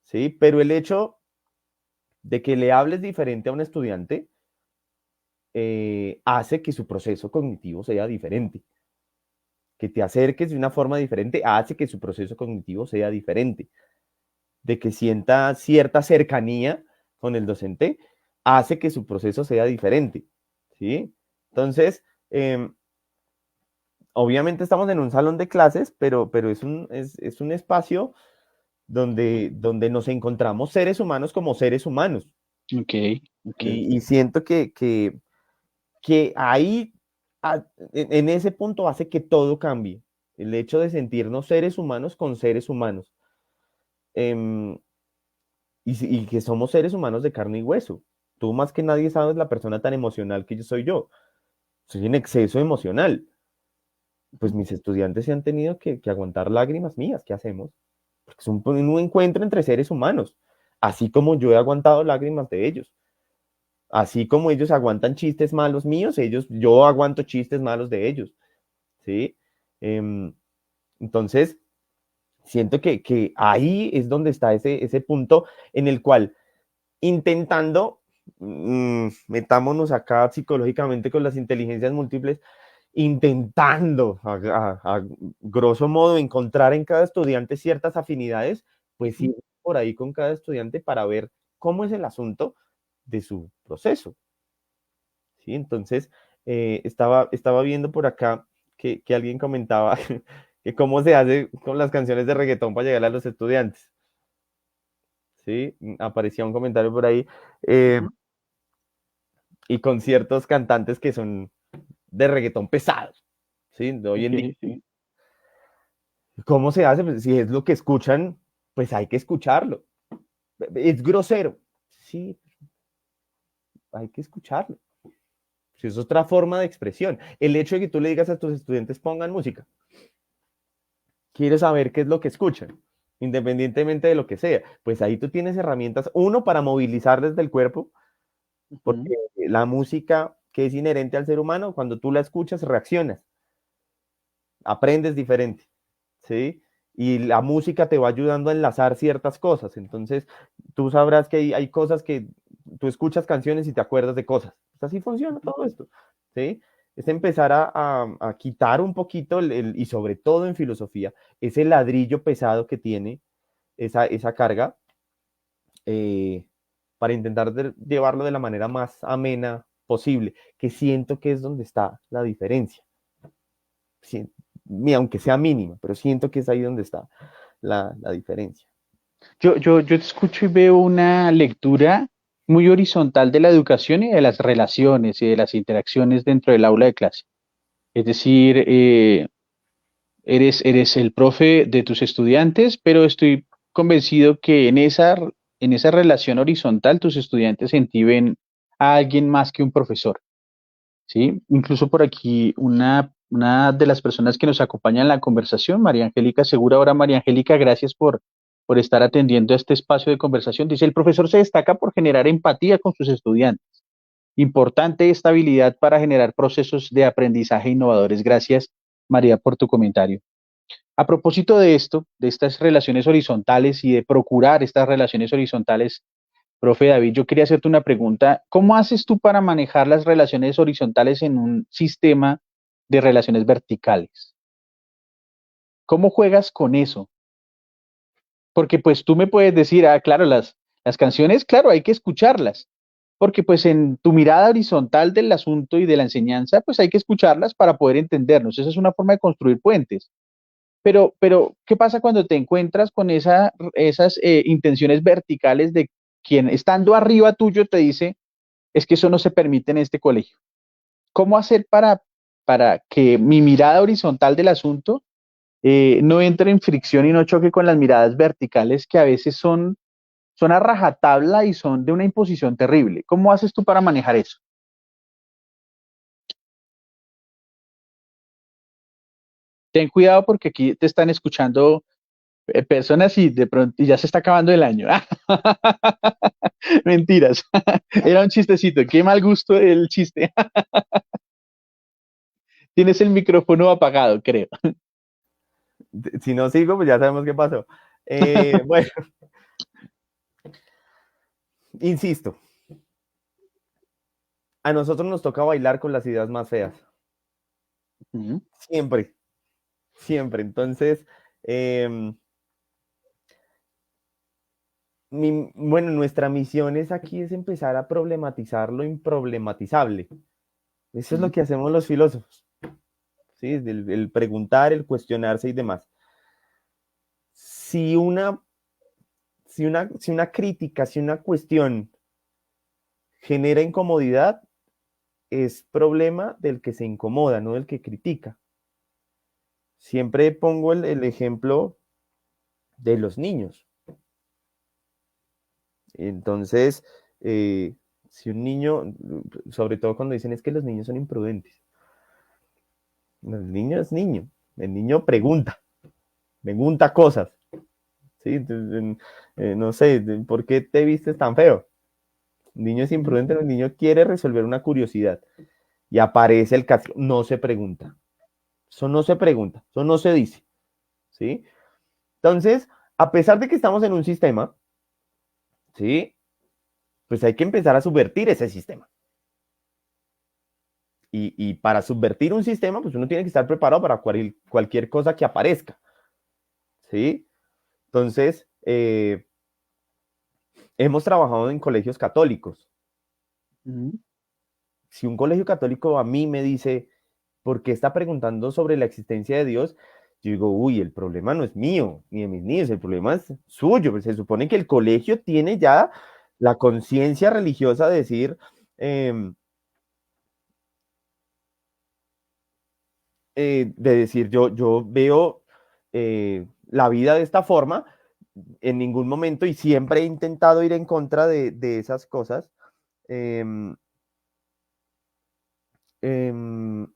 S2: ¿sí? Pero el hecho de que le hables diferente a un estudiante hace que su proceso cognitivo sea diferente. Que te acerques de una forma diferente hace que su proceso cognitivo sea diferente. De que sienta cierta cercanía con el docente hace que su proceso sea diferente, ¿sí? Entonces, obviamente estamos en un salón de clases, pero es un espacio donde nos encontramos seres humanos como seres humanos.
S1: Ok, ok.
S2: Y siento que ahí, en ese punto, hace que todo cambie. El hecho de sentirnos seres humanos con seres humanos. Em, y que somos seres humanos de carne y hueso. Tú más que nadie sabes la persona tan emocional que yo soy yo. Soy en exceso emocional. Pues mis estudiantes se han tenido que aguantar lágrimas mías. ¿Qué hacemos? Porque es un encuentro entre seres humanos. Así como yo he aguantado lágrimas de ellos. Así como ellos aguantan chistes malos míos, yo aguanto chistes malos de ellos, ¿sí? Entonces, siento que ahí es donde está ese punto en el cual intentando, metámonos acá psicológicamente con las inteligencias múltiples, intentando a grosso modo encontrar en cada estudiante ciertas afinidades, pues ir por ahí con cada estudiante para ver cómo es el asunto de su proceso. ¿sí? Entonces, estaba viendo por acá que alguien comentaba que cómo se hace con las canciones de reggaetón para llegar a los estudiantes, ¿sí? Aparecía un comentario por ahí,
S1: Ujú.
S2: y con ciertos cantantes que son de reggaetón pesado, ¿sí? De hoy
S1: Ok,
S2: en día.
S1: sí.
S2: ¿Cómo se hace? Pues, si es lo que escuchan, pues hay que escucharlo. Es grosero. Sí, hay que escucharlo. Si es otra forma de expresión. El hecho de que tú le digas a tus estudiantes pongan música, quieres saber qué es lo que escuchan, independientemente de lo que sea. Pues ahí tú tienes herramientas, uno, para movilizarles del cuerpo,
S1: Ujú.
S2: porque la música que es inherente al ser humano, cuando tú la escuchas, reaccionas, aprendes diferente, ¿sí? Y la música te va ayudando a enlazar ciertas cosas. Entonces, tú sabrás que hay cosas que tú escuchas canciones y te acuerdas de cosas. Pues así funciona todo esto, ¿sí? Es empezar a quitar un poquito, y sobre todo en filosofía, ese ladrillo pesado que tiene esa carga, eh, para intentar llevarlo de la manera más amena posible, que siento que es donde está la diferencia. Sí, aunque sea mínima, pero siento que es ahí donde está la diferencia.
S1: Yo te escucho y veo una lectura muy horizontal de la educación y de las relaciones y de las interacciones dentro del aula de clase. Es decir, eres el profe de tus estudiantes, pero estoy convencido que en esa relación horizontal tus estudiantes en ti ven a alguien más que un profesor, ¿sí? Incluso por aquí una de las personas que nos acompaña en la conversación, María Angélica Segura. Ahora, María Angélica, gracias por estar atendiendo a este espacio de conversación. Dice, el profesor se destaca por generar empatía con sus estudiantes. Importante esta habilidad para generar procesos de aprendizaje innovadores. Gracias, María, por tu comentario. A propósito de esto, de estas relaciones horizontales y de procurar estas relaciones horizontales, profe David, yo quería hacerte una pregunta. ¿Cómo haces tú para manejar las relaciones horizontales en un sistema de relaciones verticales? ¿Cómo juegas con eso? Porque pues tú me puedes decir, ah, claro, las canciones, claro, hay que escucharlas, porque pues en tu mirada horizontal del asunto y de la enseñanza, pues hay que escucharlas para poder entendernos. Esa es una forma de construir puentes. Pero, ¿qué pasa cuando te encuentras con esas intenciones verticales de quien estando arriba tuyo te dice, es que eso no se permite en este colegio? ¿Cómo hacer para que mi mirada horizontal del asunto no entre en fricción y no choque con las miradas verticales que a veces son a rajatabla y son de una imposición terrible? ¿Cómo haces tú para manejar eso? Ten cuidado porque aquí te están escuchando personas y de pronto y ya se está acabando el año. Mentiras. Era un chistecito. Qué mal gusto el chiste. Tienes el micrófono apagado, creo.
S2: Si no sigo, pues ya sabemos qué pasó. Bueno, insisto, a nosotros nos toca bailar con las ideas más feas.
S1: Ujú.
S2: Siempre, siempre. Entonces, eh, bueno, nuestra misión es aquí es empezar a problematizar lo improblematizable. Eso es lo
S1: Ujú.
S2: que hacemos los filósofos, ¿sí? El preguntar, el cuestionarse y demás. Si si una crítica, si una cuestión genera incomodidad, es problema del que se incomoda, no del que critica. Siempre pongo el ejemplo de los niños. Entonces, si un niño, sobre todo cuando dicen es que los niños son imprudentes, el niño es niño, el niño pregunta cosas, ¿sí? Entonces, no sé, ¿por qué te vistes tan feo? El niño es
S1: Ujú.
S2: imprudente, el niño quiere resolver una curiosidad y aparece el castigo, no se pregunta, eso no se pregunta, eso no se dice, ¿sí? Entonces, a pesar de que estamos en un sistema, ¿sí? Pues hay que empezar a subvertir ese sistema. Y para subvertir un sistema, pues uno tiene que estar preparado para cualquier cosa que aparezca, ¿sí? Entonces, hemos trabajado en colegios católicos,
S1: Ujú.
S2: si un colegio católico a mí me dice, ¿por qué está preguntando sobre la existencia de Dios? Yo digo, uy, el problema no es mío, ni de mis niños, el problema es suyo. Pues se supone que el colegio tiene ya la conciencia religiosa de decir, yo veo la vida de esta forma en ningún momento y siempre he intentado ir en contra de esas cosas. em, em,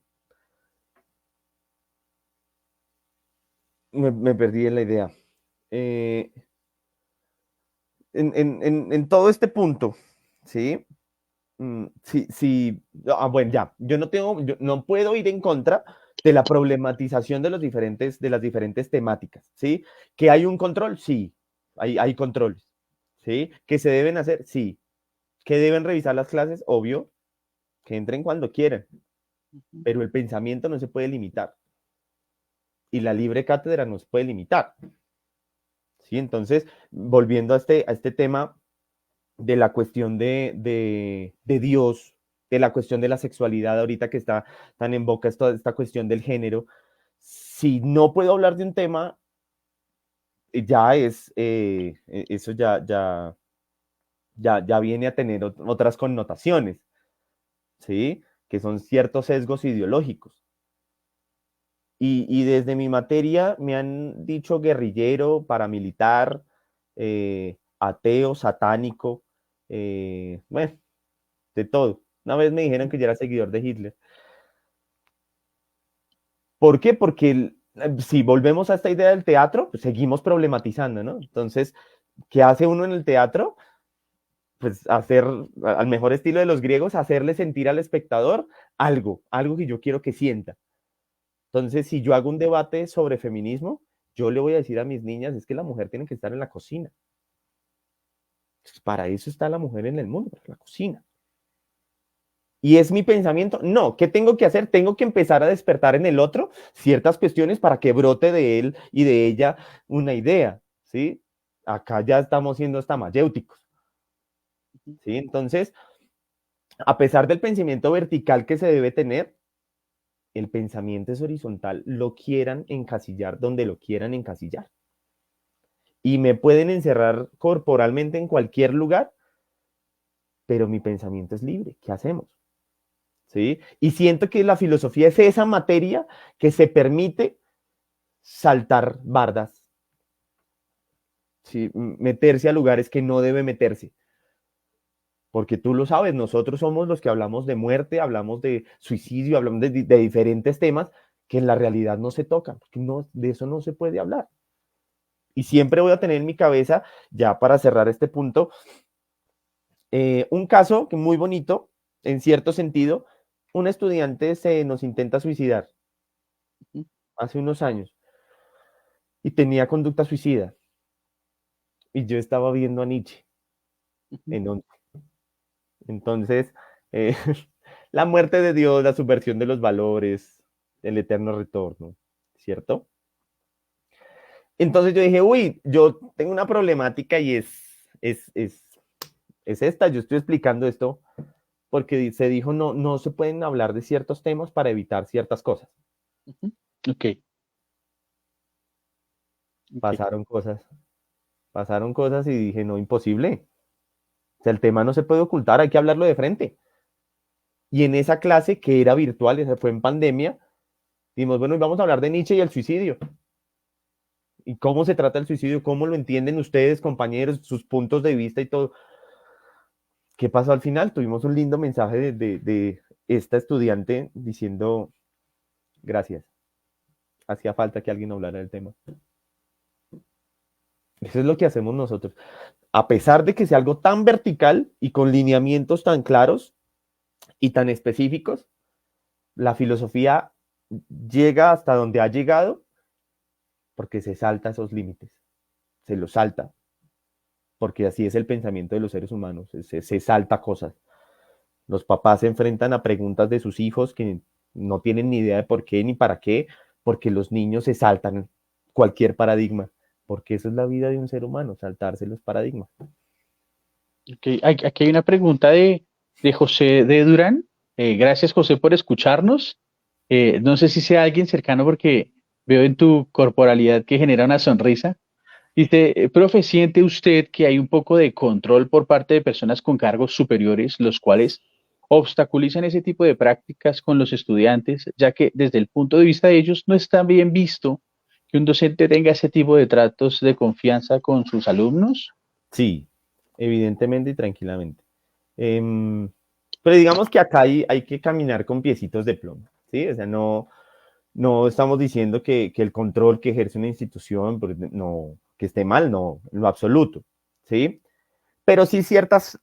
S2: me perdí en la idea. Eh, en todo este punto, ¿sí? Sí, sí, bueno, ya, yo no puedo ir en contra de la problematización de las diferentes temáticas, ¿sí? ¿Que hay un control? Sí, hay controles, ¿sí? ¿Que se deben hacer? Sí. ¿Que deben revisar las clases? Obvio, que entren cuando quieran, pero el pensamiento no se puede limitar y la libre cátedra no se puede limitar, ¿sí? Entonces, volviendo a este tema de la cuestión de Dios, de la cuestión de la sexualidad ahorita que está tan en boca esta cuestión del género, si no puedo hablar de un tema, ya es, eso ya viene a tener otras connotaciones, ¿sí? Que son ciertos sesgos ideológicos. Y desde mi materia me han dicho guerrillero, paramilitar, ateo, satánico, bueno, de todo. Una vez me dijeron que yo era seguidor de Hitler. ¿Por qué? Porque si volvemos a esta idea del teatro, pues seguimos problematizando, ¿no? Entonces, ¿qué hace uno en el teatro? Pues hacer, al mejor estilo de los griegos, hacerle sentir al espectador algo que yo quiero que sienta. Entonces, si yo hago un debate sobre feminismo, yo le voy a decir a mis niñas, es que la mujer tiene que estar en la cocina. Pues para eso está la mujer en el mundo, en la cocina. ¿Y es mi pensamiento? No, ¿qué tengo que hacer? Tengo que empezar a despertar en el otro ciertas cuestiones para que brote de él y de ella una idea, ¿sí? Acá ya estamos siendo hasta mayéuticos, ¿sí? Entonces, a pesar del pensamiento vertical que se debe tener, el pensamiento es horizontal, lo quieran encasillar donde lo quieran encasillar. Y me pueden encerrar corporalmente en cualquier lugar, pero mi pensamiento es libre. ¿Qué hacemos? ¿Sí? Y siento que la filosofía es esa materia que se permite saltar bardas, ¿sí? Meterse a lugares que no debe meterse. Porque tú lo sabes, nosotros somos los que hablamos de muerte, hablamos de suicidio, hablamos de diferentes temas que en la realidad no se tocan, porque no, de eso no se puede hablar. Y siempre voy a tener en mi cabeza, ya para cerrar este punto, un caso que muy bonito, en cierto sentido, un estudiante se nos intenta suicidar hace unos años y tenía conducta suicida. Y yo estaba viendo a Nietzsche en once. Entonces, eh, la muerte de Dios, la subversión de los valores, el eterno retorno, ¿cierto? Entonces yo dije, uy, yo tengo una problemática y es esta, yo estoy explicando esto porque se dijo no se pueden hablar de ciertos temas para evitar ciertas cosas.
S1: Ok. Ok.
S2: Pasaron cosas y dije, no, imposible. O sea, el tema no se puede ocultar, hay que hablarlo de frente. Y en esa clase que era virtual, esa fue en pandemia, dijimos, bueno, vamos a hablar de Nietzsche y el suicidio. Y cómo se trata el suicidio, cómo lo entienden ustedes, compañeros, sus puntos de vista y todo. ¿Qué pasó al final? Tuvimos un lindo mensaje de esta estudiante diciendo, gracias, hacía falta que alguien hablara del tema. Eso es lo que hacemos nosotros. A pesar de que sea algo tan vertical y con lineamientos tan claros y tan específicos, la filosofía llega hasta donde ha llegado porque se salta esos límites, se los salta, porque así es el pensamiento de los seres humanos, se salta cosas. Los papás se enfrentan a preguntas de sus hijos que no tienen ni idea de por qué ni para qué, porque los niños se saltan cualquier paradigma, porque eso es la vida de un ser humano, saltarse los paradigmas.
S1: Ok. Aquí hay una pregunta de José de Durán. Gracias, José, por escucharnos. No sé si sea alguien cercano porque veo en tu corporalidad que genera una sonrisa. Dice, profe, ¿siente usted que hay un poco de control por parte de personas con cargos superiores, los cuales obstaculizan ese tipo de prácticas con los estudiantes, ya que desde el punto de vista de ellos no está bien visto que un docente tenga ese tipo de tratos de confianza con sus alumnos?
S2: Sí, evidentemente y tranquilamente. Em, pero digamos que acá hay que caminar con piecitos de plomo, ¿sí? O sea, no estamos diciendo que el control que ejerce una institución pues, no, que esté mal, no, en lo absoluto, ¿sí? Pero sí ciertas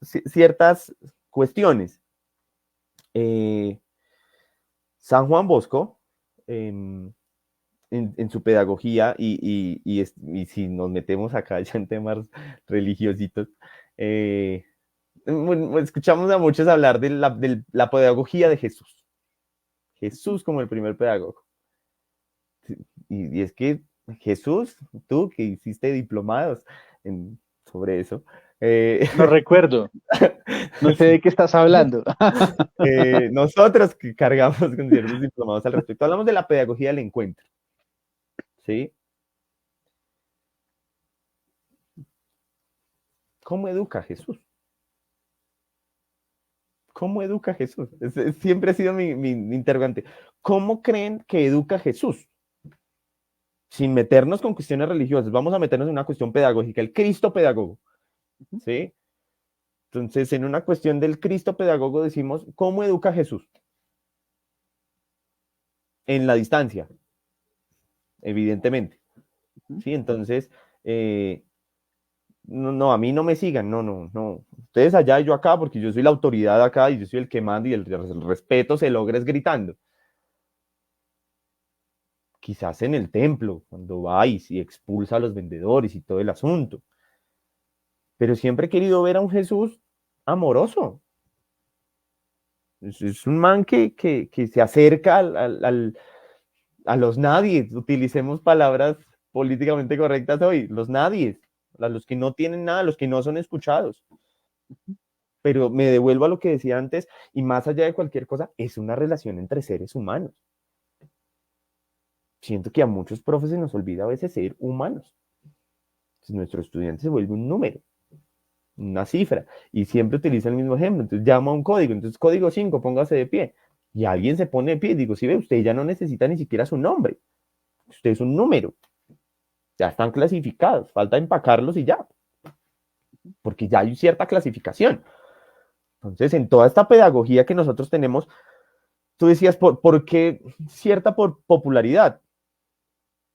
S2: cuestiones. Eh, San Juan Bosco, em, en su pedagogía, y si nos metemos acá ya en temas religiositos, eh, bueno, escuchamos a muchos hablar de la pedagogía de Jesús. Jesús como el primer pedagogo. Y es que Jesús, tú que hiciste diplomados sobre eso, eh,
S1: No recuerdo, no sé de qué estás hablando.
S2: nosotros que cargamos con ciertos diplomados al respecto, hablamos de la pedagogía del encuentro, ¿sí? ¿Cómo educa Jesús? ¿Cómo educa Jesús? Siempre ha sido mi interrogante. ¿Cómo creen que educa Jesús? Sin meternos con cuestiones religiosas, vamos a meternos en una cuestión pedagógica, el Cristo pedagogo, ¿sí? Entonces, en una cuestión del Cristo pedagogo decimos, ¿cómo educa Jesús? En la distancia, evidentemente, ¿sí? Entonces, no, a mí no me sigan, no. Ustedes allá y yo acá, porque yo soy la autoridad acá y yo soy el que manda y el respeto se logra es gritando. Quizás en el templo, cuando vais y expulsa a los vendedores y todo el asunto. Pero siempre he querido ver a un Jesús amoroso. Es un man que se acerca a los nadies. Utilicemos palabras políticamente correctas hoy. Los nadies, a los que no tienen nada, a los que no son escuchados. Pero me devuelvo a lo que decía antes, y más allá de cualquier cosa, es una relación entre seres humanos. Siento que a muchos profes se nos olvida a veces ser humanos. Entonces, nuestro estudiante se vuelve un número, una cifra, y siempre utiliza el mismo ejemplo. Entonces llama a un código, entonces código 5, póngase de pie. Y alguien se pone de pie, digo, si ve, usted ya no necesita ni siquiera su nombre. Usted es un número. Ya están clasificados, falta empacarlos y ya. Porque ya hay cierta clasificación. Entonces, en toda esta pedagogía que nosotros tenemos, tú decías, ¿por qué cierta popularidad?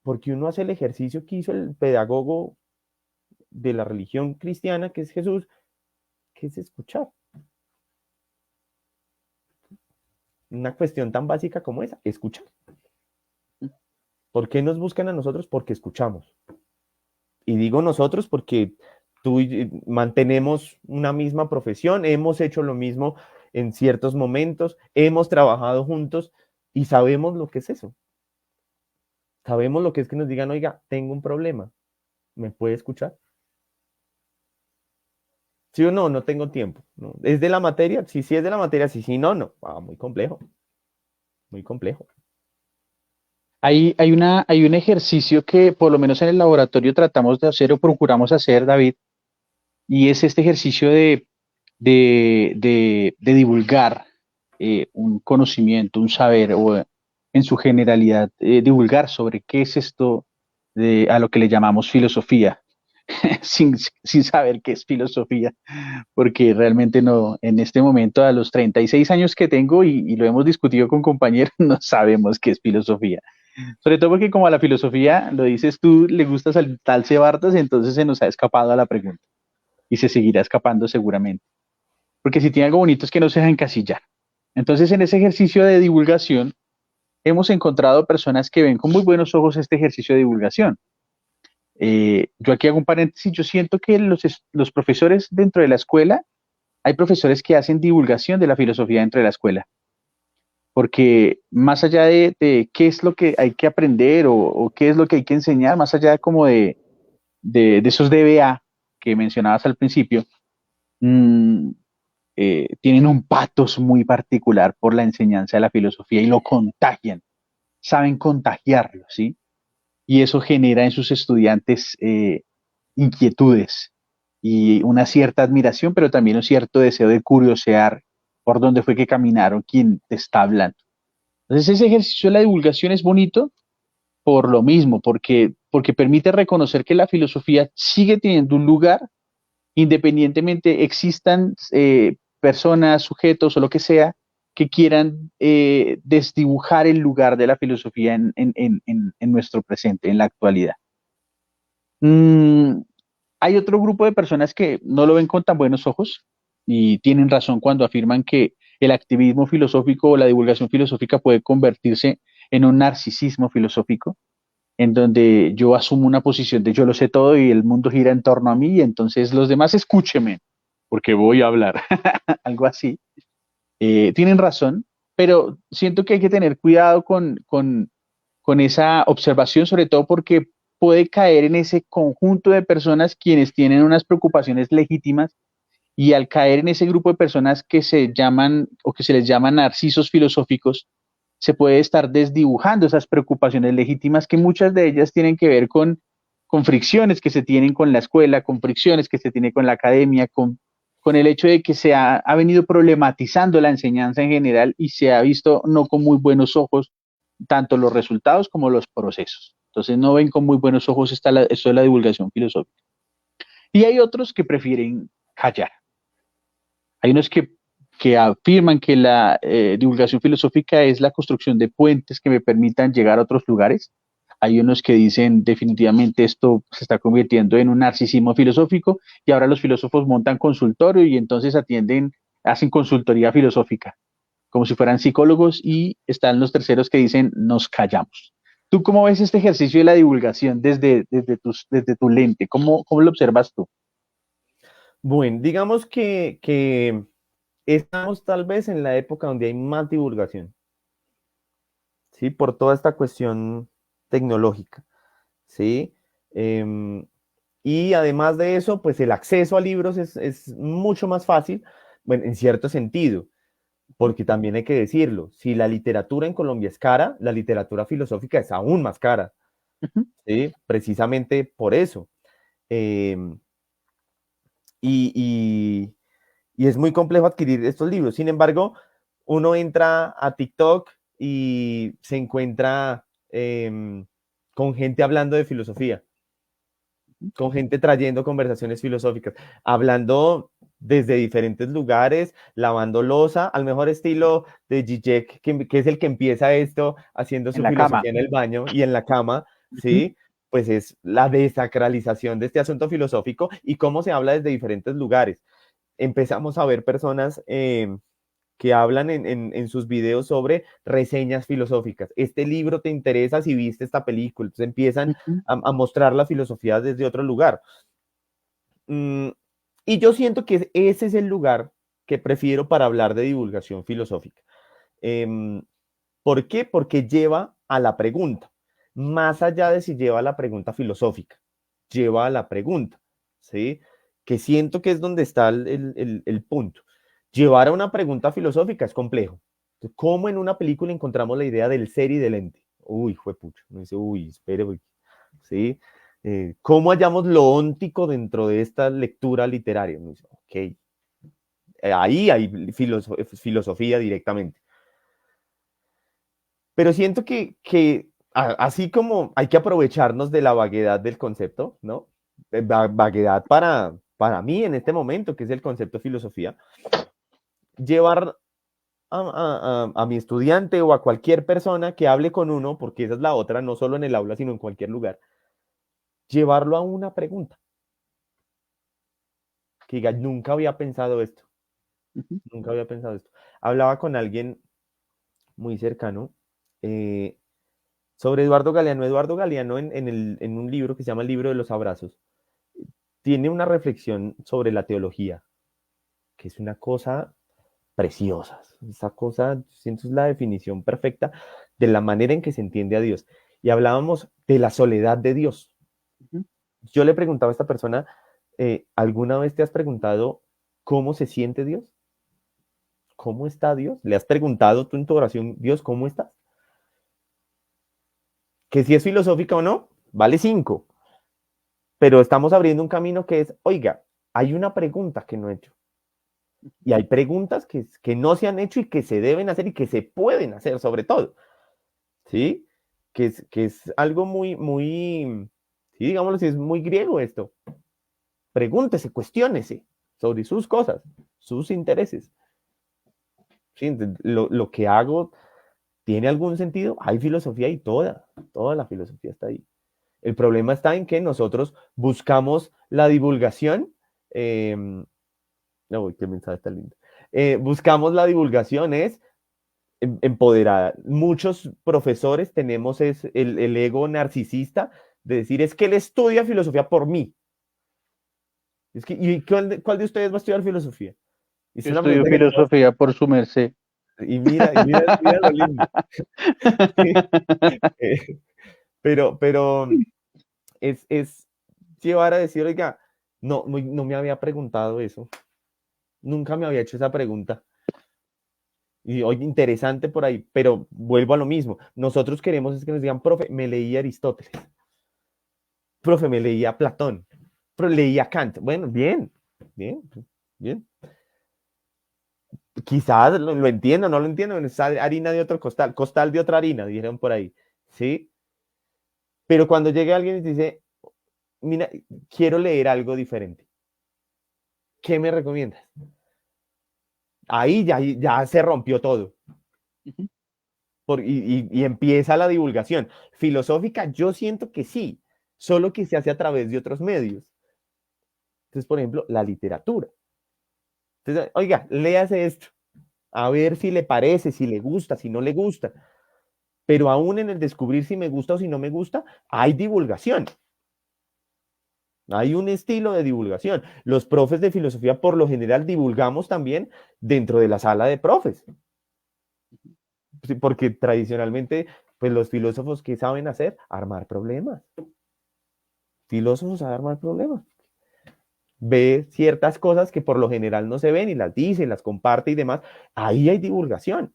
S2: Porque uno hace el ejercicio que hizo el pedagogo de la religión cristiana, que es Jesús, que es escuchar. Una cuestión tan básica como esa, escuchar. ¿Por qué nos buscan a nosotros? Porque escuchamos. Y digo nosotros porque tú mantenemos una misma profesión, hemos hecho lo mismo en ciertos momentos, hemos trabajado juntos y sabemos lo que es eso. Sabemos lo que es que nos digan, oiga, tengo un problema, ¿me puede escuchar? ¿Sí o no? No tengo tiempo. ¿No? ¿Es de la materia? Sí, sí es de la materia, sí, sí, no, no. Ah, muy complejo, muy complejo.
S1: Hay un ejercicio que por lo menos en el laboratorio tratamos de hacer o procuramos hacer, David, y es este ejercicio de divulgar un conocimiento, un saber, o en su generalidad, divulgar sobre qué es esto a lo que le llamamos filosofía, sin saber qué es filosofía, porque realmente no, en este momento, a los 36 años que tengo, y lo hemos discutido con compañeros, no sabemos qué es filosofía. Sobre todo porque como a la filosofía, lo dices tú, le gusta saltarse Bartas, entonces se nos ha escapado a la pregunta y se seguirá escapando seguramente. Porque si tiene algo bonito es que no se deja encasillar. Entonces, en ese ejercicio de divulgación, hemos encontrado personas que ven con muy buenos ojos este ejercicio de divulgación. Yo aquí hago un paréntesis, yo siento que los profesores dentro de la escuela, hay profesores que hacen divulgación de la filosofía dentro de la escuela, porque más allá de qué es lo que hay que aprender o qué es lo que hay que enseñar, más allá como de esos DBA que mencionabas al principio, mmm, tienen un patos muy particular por la enseñanza de la filosofía y lo contagian, saben contagiarlo, ¿sí? Y eso genera en sus estudiantes inquietudes y una cierta admiración, pero también un cierto deseo de curiosear por dónde fue que caminaron quien te está hablando. Entonces ese ejercicio de la divulgación es bonito por lo mismo, porque permite reconocer que la filosofía sigue teniendo un lugar, independientemente existan personas, sujetos o lo que sea, que quieran desdibujar el lugar de la filosofía en nuestro presente, en la actualidad. Mm, hay otro grupo de personas que no lo ven con tan buenos ojos y tienen razón cuando afirman que el activismo filosófico o la divulgación filosófica puede convertirse en un narcisismo filosófico, en donde yo asumo una posición de yo lo sé todo y el mundo gira en torno a mí y entonces los demás escúcheme, porque voy a hablar, algo así. Tienen razón, pero siento que hay que tener cuidado con esa observación, sobre todo porque puede caer en ese conjunto de personas quienes tienen unas preocupaciones legítimas y al caer en ese grupo de personas que se llaman o que se les llama narcisos filosóficos, se puede estar desdibujando esas preocupaciones legítimas que muchas de ellas tienen que ver con fricciones que se tienen con la escuela, con fricciones que se tiene con la academia, con el hecho de que ha venido problematizando la enseñanza en general y se ha visto no con muy buenos ojos tanto los resultados como los procesos. Entonces no ven con muy buenos ojos esto de la divulgación filosófica. Y hay otros que prefieren callar. Hay unos que afirman que la divulgación filosófica es la construcción de puentes que me permitan llegar a otros lugares. Hay unos que dicen definitivamente esto se está convirtiendo en un narcisismo filosófico y ahora los filósofos montan consultorio y entonces hacen consultoría filosófica, como si fueran psicólogos y están los terceros que dicen nos callamos. ¿Tú cómo ves este ejercicio de la divulgación desde tu lente? ¿Cómo lo observas tú?
S2: Bueno, digamos que estamos tal vez en la época donde hay más divulgación, ¿sí? Por toda esta cuestión tecnológica, ¿sí? Em, y además de eso, pues el acceso a libros es mucho más fácil, bueno, en cierto sentido, porque también hay que decirlo, si la literatura en Colombia es cara, la literatura filosófica es aún más cara,
S1: Ujú,
S2: ¿sí? Precisamente por eso. Em, y, y es muy complejo adquirir estos libros. Sin embargo, uno entra a TikTok y se encuentra con gente hablando de filosofía, con gente trayendo conversaciones filosóficas, hablando desde diferentes lugares, lavando loza, al mejor estilo de Zizek, que es el que empieza esto haciendo
S1: en
S2: su
S1: la cama.
S2: filosofía en el baño y en la cama,
S1: Ujú.
S2: ¿sí? Pues es la desacralización de este asunto filosófico y cómo se habla desde diferentes lugares. Empezamos a ver personas que hablan en sus videos sobre reseñas filosóficas. Este libro te interesa si viste esta película. Entonces empiezan
S1: Ujú.
S2: a mostrar la filosofía desde otro lugar. Mm, y yo siento que ese es el lugar que prefiero para hablar de divulgación filosófica. Em, ¿Por qué? Porque lleva a la pregunta, más allá de si lleva a la pregunta filosófica, lleva a la pregunta, ¿sí? Que siento que es donde está el punto. Llevar a una pregunta filosófica es complejo. ¿Cómo en una película encontramos la idea del ser y del ente? Uy, fue pucho. No dice, uy, espere, uy, ¿sí? ¿Cómo hallamos lo óntico dentro de esta lectura literaria? No dice, ok, ahí hay filosofía directamente. Pero siento que así como hay que aprovecharnos de la vaguedad del concepto, ¿no? Vaguedad para mí en este momento, que es el concepto de filosofía, llevar a mi estudiante o a cualquier persona que hable con uno, porque esa es la otra, no solo en el aula, sino en cualquier lugar, llevarlo a una pregunta, que diga, nunca había pensado esto,
S1: Ujú.
S2: nunca había pensado esto. Hablaba con alguien muy cercano eh, sobre Eduardo Galeano. Eduardo Galeano en un libro que se llama El libro de los abrazos, tiene una reflexión sobre la teología, que es una cosa preciosa. Esa cosa, siento, es la definición perfecta de la manera en que se entiende a Dios. Y hablábamos de la soledad de Dios.
S1: Ujú.
S2: Yo le preguntaba a esta persona, ¿alguna vez te has preguntado cómo se siente Dios? ¿cómo está Dios? ¿Le has preguntado tú en tu oración, Dios, ¿cómo estás? Que si es filosófica o no, vale 5. Pero estamos abriendo un camino que es, oiga, hay una pregunta que no he hecho. Y hay preguntas que no se han hecho y que se deben hacer y que se pueden hacer, sobre todo. ¿Sí? Que es algo muy, muy, sí, digámoslo así, es muy griego esto. Pregúntese, cuestiónese sobre sus cosas, sus intereses. ¿Sí? Lo que hago tiene algún sentido. Hay filosofía y toda la filosofía está ahí. El problema está en que nosotros buscamos la divulgación. No, qué mensaje está lindo. Buscamos la divulgación es empoderada. Muchos profesores tenemos el ego narcisista de decir, es que él estudia filosofía por mí. Es que, ¿y cuál de ustedes va a estudiar filosofía? Es
S1: Yo
S2: una
S1: estudio
S2: pregunta que tenemos.
S1: filosofía por su merced.
S2: Y mira lo lindo. Sí. Eh, pero es llevar a decir, oiga, no me había preguntado eso. Nunca me había hecho esa pregunta. Y oye, interesante por ahí, pero vuelvo a lo mismo. Nosotros queremos es que nos digan, profe, me leí Aristóteles, profe, me leí a Platón, pero leí a Kant. Bueno, bien, bien, bien. Quizás lo entiendo, no lo entiendo, es harina de otro costal, costal de otra harina, dijeron por ahí, ¿sí? Pero cuando llegue alguien y dice, mira, quiero leer algo diferente, ¿qué me recomiendas? Ahí ya se rompió todo. Y empieza la divulgación. Filosófica, yo siento que sí, solo que se hace a través de otros medios. Entonces, por ejemplo, la literatura. Entonces, oiga, léase esto, a ver si le parece, si le gusta, si no le gusta. Pero aún en el descubrir si me gusta o si no me gusta, hay divulgación. Hay un estilo de divulgación. Los profes de filosofía, por lo general, divulgamos también dentro de la sala de profes. Porque tradicionalmente, pues los filósofos, ¿qué saben hacer? Armar problemas. Filósofos a armar problemas. Ve ciertas cosas que por lo general no se ven y las dice, las comparte y demás. Ahí hay divulgación.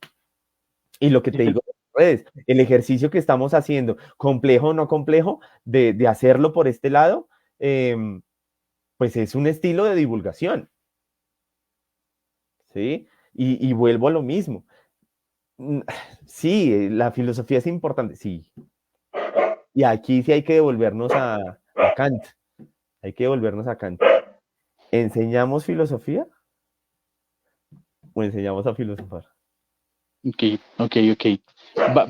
S2: Y lo que te digo, redes, el ejercicio que estamos haciendo, complejo o no complejo, de hacerlo por este lado, pues es un estilo de divulgación. ¿Sí? Y vuelvo a lo mismo. Sí, la filosofía es importante, sí. Y aquí sí hay que devolvernos a Kant. Hay que devolvernos a Kant. ¿Enseñamos filosofía o enseñamos a filosofar?
S1: Ok.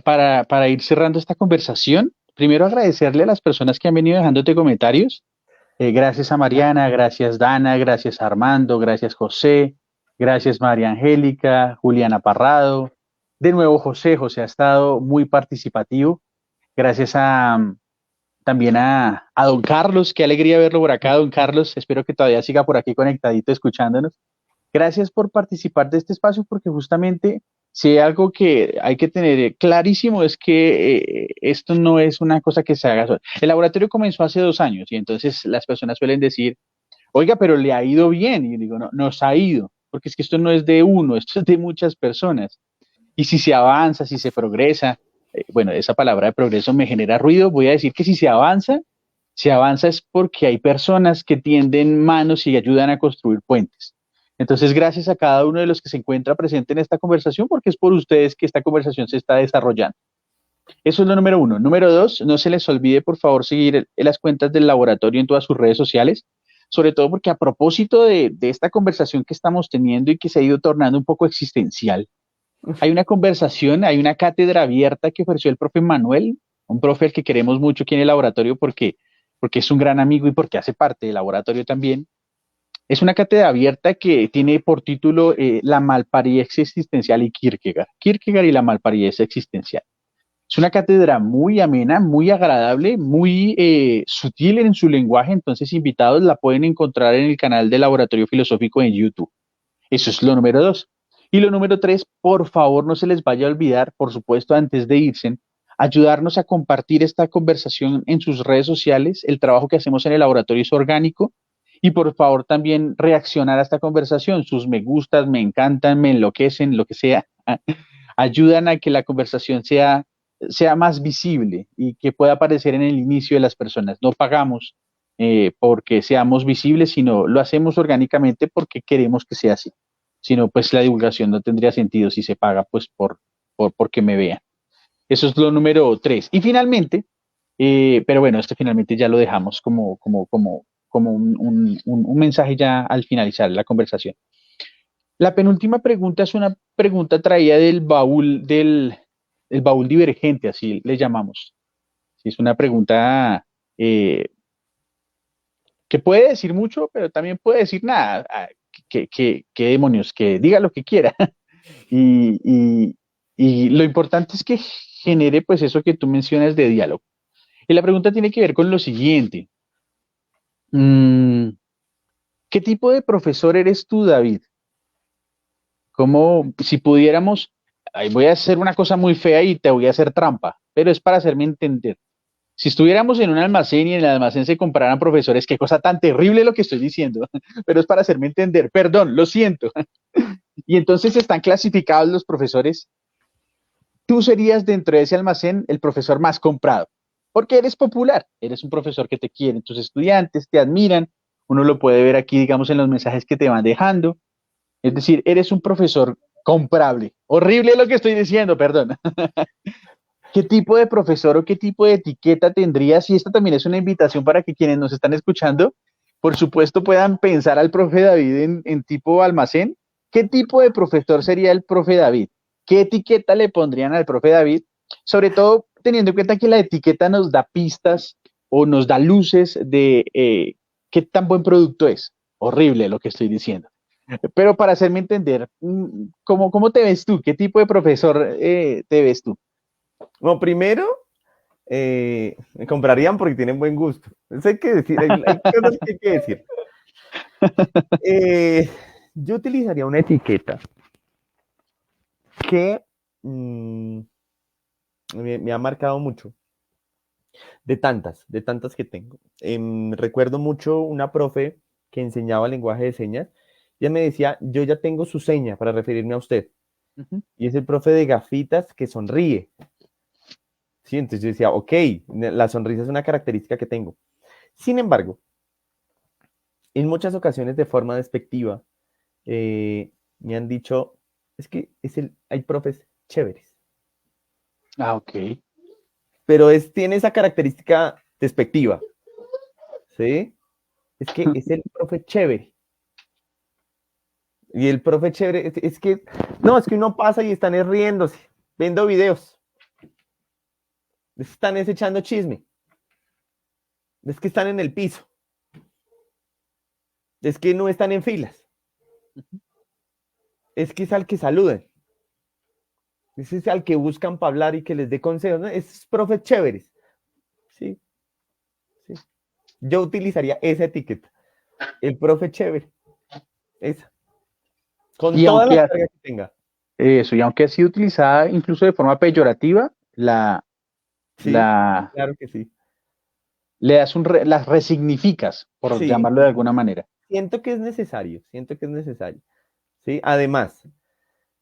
S1: Para ir cerrando esta conversación, primero agradecerle a las personas que han venido dejándote comentarios. Gracias a Mariana, gracias Dana, gracias Armando, gracias José, gracias María Angélica, Juliana Parrado. De nuevo José ha estado muy participativo. Gracias también a don Carlos, qué alegría verlo por acá, don Carlos. Espero que todavía siga por aquí conectadito escuchándonos. Gracias por participar de este espacio porque justamente si hay algo que hay que tener clarísimo es que esto no es una cosa que se haga solo. El laboratorio comenzó hace 2 años y entonces las personas suelen decir, oiga, pero le ha ido bien. Y yo digo, no, nos ha ido, porque es que esto no es de uno, esto es de muchas personas. Y si se avanza, si se progresa, bueno, esa palabra de progreso me genera ruido, voy a decir que si se avanza es porque hay personas que tienden manos y ayudan a construir puentes. Entonces, gracias a cada uno de los que se encuentra presente en esta conversación, porque es por ustedes que esta conversación se está desarrollando. Eso es lo número uno. Número dos, no se les olvide, por favor, seguir las cuentas del laboratorio en todas sus redes sociales, sobre todo porque a propósito de esta conversación que estamos teniendo y que se ha ido tornando un poco existencial, hay una conversación, hay una cátedra abierta que ofreció el profe Manuel, un profe al que queremos mucho aquí en el laboratorio porque es un gran amigo y porque hace parte del laboratorio también. Es una cátedra abierta que tiene por título La malparidez existencial y Kierkegaard. Kierkegaard y la malparidez existencial. Es una cátedra muy amena, muy agradable, muy sutil en su lenguaje, entonces invitados la pueden encontrar en el canal del Laboratorio Filosófico en YouTube. Eso es lo número dos. Y lo número tres, por favor, no se les vaya a olvidar, por supuesto, antes de irse, ayudarnos a compartir esta conversación en sus redes sociales. El trabajo que hacemos en el laboratorio es orgánico Y por favor también reaccionar a esta conversación. Sus me gustas, me encantan, me enloquecen, lo que sea, ayudan a que la conversación sea más visible y que pueda aparecer en el inicio de las personas. No pagamos porque seamos visibles, sino lo hacemos orgánicamente porque queremos que sea así. Sino pues la divulgación no tendría sentido si se paga pues porque me vean. Eso es lo número 3. Y finalmente, pero bueno, este finalmente ya lo dejamos como un mensaje ya al finalizar la conversación. La penúltima pregunta es una pregunta traída el baúl divergente, así le llamamos. Sí, es una pregunta eh, que puede decir mucho, pero también puede decir nada. ¿Qué demonios? Que diga lo que quiera. Y, y, y lo importante es que genere pues eso que tú mencionas de diálogo. Y la pregunta tiene que ver con lo siguiente. Mm, ¿Qué tipo de profesor eres tú, David? Como si pudiéramos, ahí voy a hacer una cosa muy fea y te voy a hacer trampa, pero es para hacerme entender. Si estuviéramos en un almacén y en el almacén se compraran profesores, qué cosa tan terrible lo que estoy diciendo, pero es para hacerme entender. Perdón, lo siento. Y entonces están clasificados los profesores. Tú serías dentro de ese almacén el profesor más comprado, porque eres popular, eres un profesor que te quieren, tus estudiantes te admiran, uno lo puede ver aquí, digamos, en los mensajes que te van dejando. Es decir, eres un profesor comprable. Horrible lo que estoy diciendo, perdón. ¿Qué tipo de profesor o qué tipo de etiqueta tendrías? Y esta también es una invitación para que quienes nos están escuchando, por supuesto, puedan pensar al profe David en tipo almacén. ¿Qué tipo de profesor sería el profe David? ¿Qué etiqueta le pondrían al profe David? Sobre todo teniendo en cuenta que la etiqueta nos da pistas o nos da luces de qué tan buen producto es. Horrible lo que estoy diciendo. Pero para hacerme entender, ¿cómo te ves tú? ¿Qué tipo de profesor te ves tú?
S2: Bueno, primero, me comprarían porque tienen buen gusto. Eso hay que decir, hay cosas que hay que decir. Eh, yo utilizaría una etiqueta que me ha marcado mucho, de tantas que tengo. Recuerdo mucho una profe que enseñaba lenguaje de señas. Ella me decía, yo ya tengo su seña para referirme a usted.
S1: Ujú.
S2: Y es el profe de gafitas que sonríe. Sí, entonces yo decía, ok, la sonrisa es una característica que tengo. Sin embargo, en muchas ocasiones de forma despectiva, me han dicho, es que hay profes chéveres,
S1: Ah, ok.
S2: pero tiene esa característica despectiva, ¿sí? Es que es el profe chévere. Y el profe chévere, es que, no, es que uno pasa y están riéndose, viendo videos, están echando chisme, es que están en el piso, es que no están en filas, es que es al que saludan, ese es al que buscan para hablar y que les dé consejos, ¿no? Es profe chéveres, ¿sí? Sí. Yo utilizaría esa etiqueta, el profe chévere, esa, con
S1: Y
S2: toda la
S1: aunque
S2: carga que tenga.
S1: eso, y aunque ha sido utilizada incluso de forma peyorativa,
S2: Sí,
S1: la,
S2: claro que sí.
S1: le das las resignificas, por
S2: Sí,
S1: llamarlo de alguna manera.
S2: siento que es necesario, siento que es necesario. ¿Sí? Además,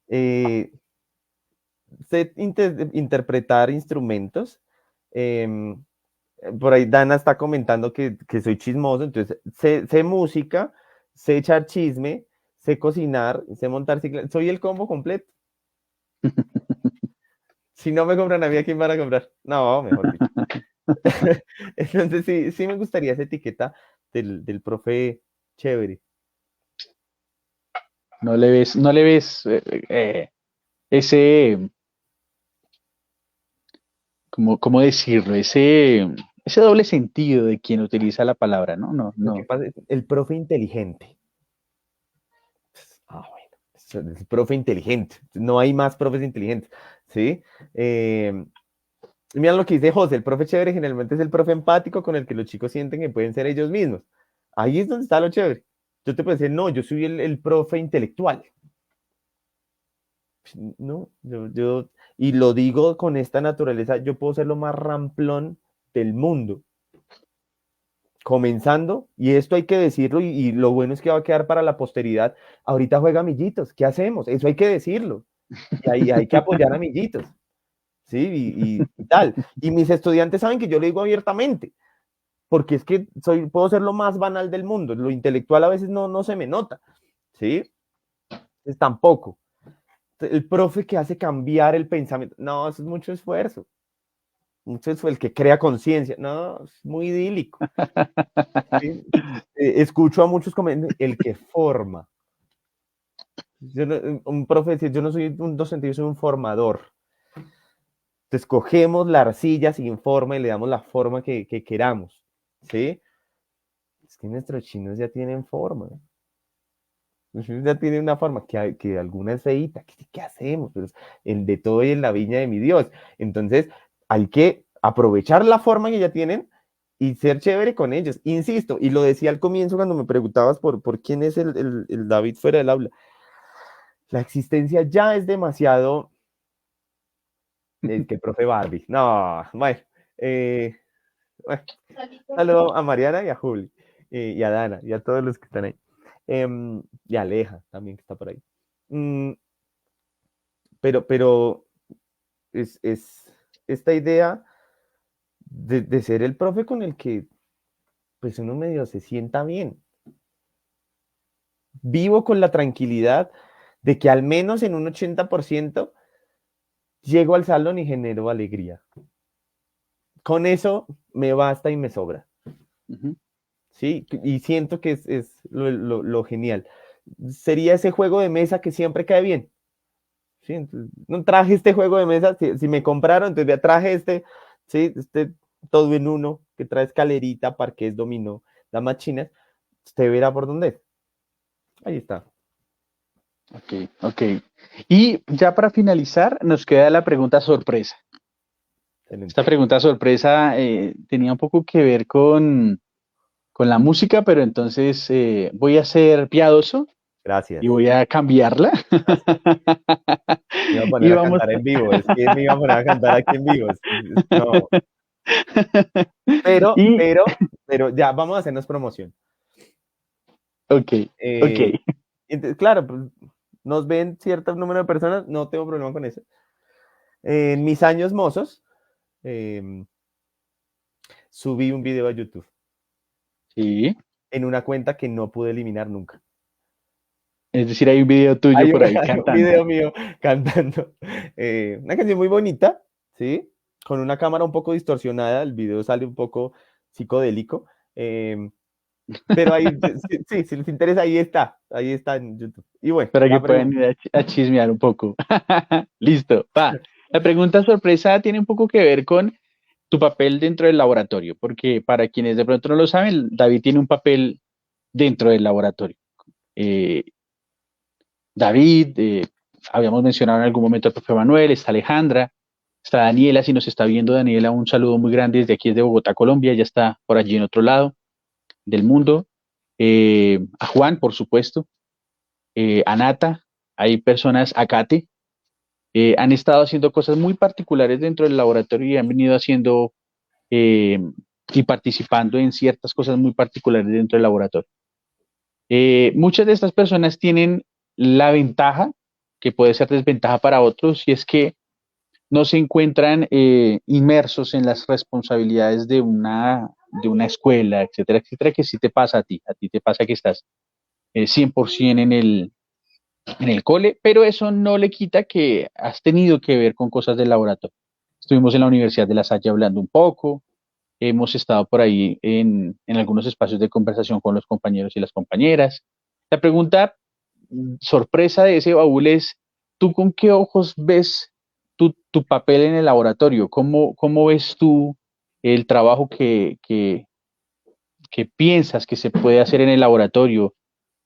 S2: eh, sé interpretar instrumentos. em, por ahí Dana está comentando que soy chismoso, entonces sé música, sé echar chisme, sé cocinar, sé montar cicla, soy el combo completo. Si no me compran a mí, ¿a quién van a comprar? No, mejor dicho. Entonces sí, sí me gustaría esa etiqueta del profe chévere.
S1: No le ves ese, ¿cómo decirlo? Ese doble sentido de quien utiliza la palabra, ¿no? No,
S2: Lo que
S1: no.
S2: pasa es el profe inteligente. Ah, bueno, es el profe inteligente. No hay más profes inteligentes, ¿sí? Eh, Mira lo que dice José, el profe chévere generalmente es el profe empático con el que los chicos sienten que pueden ser ellos mismos. Ahí es donde está lo chévere. Yo te puedo decir, no, yo soy el profe intelectual. No, y lo digo con esta naturaleza, yo puedo ser lo más ramplón del mundo. comenzando, y esto hay que decirlo, y lo bueno es que va a quedar para la posteridad. Ahorita juega Millitos, ¿qué hacemos? Eso hay que decirlo. Y ahí hay que apoyar a Millitos, ¿sí? Y tal. Y mis estudiantes saben que yo lo digo abiertamente, porque es que puedo ser lo más banal del mundo, lo intelectual a veces no se me nota, ¿sí? Pues tampoco. El profe que hace cambiar el pensamiento, no, eso es mucho esfuerzo. Mucho esfuerzo, el que crea conciencia, no, es muy idílico. ¿Sí? Escucho a muchos comentarios, el que forma. Un profe decía, yo no soy un docente, yo soy un formador. Entonces cogemos la arcilla sin forma y le damos la forma que queramos. ¿Sí? Es que nuestros chinos ya tienen forma. Ya tiene una forma, que alguna es feíta, ¿qué hacemos? Pero el de todo y en la viña de mi Dios. Entonces, hay que aprovechar la forma que ya tienen y ser chévere con ellos. Insisto, y lo decía al comienzo cuando me preguntabas por quién es el David fuera del aula. La existencia ya es demasiado. Que profe Barbie. No, bueno. Eh, bueno. Saludo a Mariana y a Juli, y a Dana, y a todos los que están ahí. Y a Aleja también que está por ahí. Mm, pero es esta idea de ser el profe con el que pues uno medio se sienta bien. Vivo con la tranquilidad de que al menos en un 80% llego al salón y genero alegría. Con eso me basta y me sobra.
S1: Ujú.
S2: ¿Sí? Y siento que es lo genial. Sería ese juego de mesa que siempre cae bien. ¿Sí? Entonces, no traje este juego de mesa, si me compraron, entonces ya traje ¿sí? Todo en uno, que trae escalerita, parqués, dominó, damas chinas, usted verá por dónde es. Ahí está.
S1: Ok, ok. Y ya para finalizar, nos queda la pregunta sorpresa. Esta
S2: Excelente.
S1: pregunta sorpresa tenía un poco que ver con la música, pero entonces voy a ser piadoso y
S2: Gracias.
S1: voy a cambiarla.
S2: Me iba a
S1: Y
S2: poner a
S1: vamos.
S2: cantar en vivo, es que me iba a poner a cantar aquí en vivo. No, pero,
S1: Y,
S2: pero, pero ya, vamos a hacernos promoción.
S1: ok, ok.
S2: Eh, entonces, claro, pues, nos ven cierto número de personas, no tengo problema con eso. En mis años mozos, eh, subí un video a YouTube
S1: Sí.
S2: en una cuenta que no pude eliminar nunca.
S1: Es decir, hay un video tuyo
S2: Hay un,
S1: por ahí
S2: hay un
S1: cantando.
S2: video mío cantando una canción muy bonita, ¿sí? Con una cámara un poco distorsionada, el video sale un poco psicodélico, pero ahí, sí, si les interesa, ahí está en YouTube. Y bueno,
S1: Para que
S2: la
S1: puedan
S2: pregunta.
S1: ir a chismear un poco. Listo, va. La pregunta sorpresa tiene un poco que ver con tu papel dentro del laboratorio, porque para quienes de pronto no lo saben, David tiene un papel dentro del laboratorio. Eh, David, habíamos mencionado en algún momento al profe Manuel, está Alejandra, está Daniela, si nos está viendo Daniela, un saludo muy grande desde aquí, desde Bogotá, Colombia, ya está por allí en otro lado del mundo. A Juan, por supuesto, a Nata, hay personas, a Kate, han estado haciendo cosas muy particulares dentro del laboratorio y han venido haciendo eh, y participando en ciertas cosas muy particulares dentro del laboratorio. Muchas de estas personas tienen la ventaja, que puede ser desventaja para otros, y es que no se encuentran inmersos en las responsabilidades de una escuela, etcétera, etcétera, que sí te pasa a ti te pasa que estás 100% en el cole, pero eso no le quita que has tenido que ver con cosas del laboratorio. Estuvimos en la Universidad de La Salle hablando un poco, hemos estado por ahí en algunos espacios de conversación con los compañeros y las compañeras. La pregunta sorpresa de ese baúl es, ¿tú con qué ojos ves tu papel en el laboratorio? ¿Cómo ves tú el trabajo que piensas que se puede hacer en el laboratorio?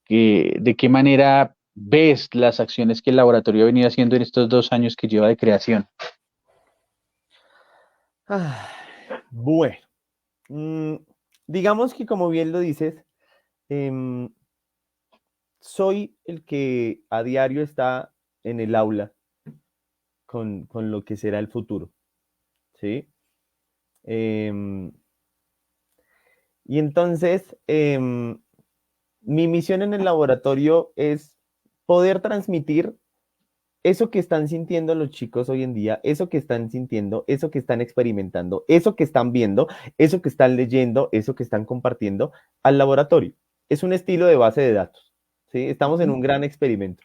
S1: ¿De qué manera ves las acciones que el laboratorio ha venido haciendo en estos 2 años que lleva de creación?
S2: Ah, bueno, mm, digamos que como bien lo dices, em, soy el que a diario está en el aula con lo que será el futuro, ¿sí? Em, Y entonces, mi misión en el laboratorio es poder transmitir eso que están sintiendo los chicos hoy en día, eso que están sintiendo, eso que están experimentando, eso que están viendo, eso que están leyendo, eso que están compartiendo al laboratorio. Es un estilo de base de datos, ¿sí? Estamos en un gran experimento,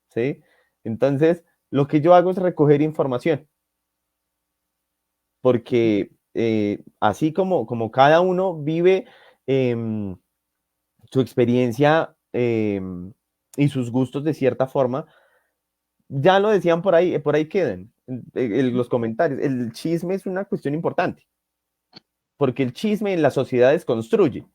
S2: ¿sí? Entonces, lo que yo hago es recoger información, porque así como cada uno vive su experiencia y sus gustos de cierta forma, ya lo decían por ahí quedan los comentarios. El chisme es una cuestión importante, porque el chisme en las sociedades construye.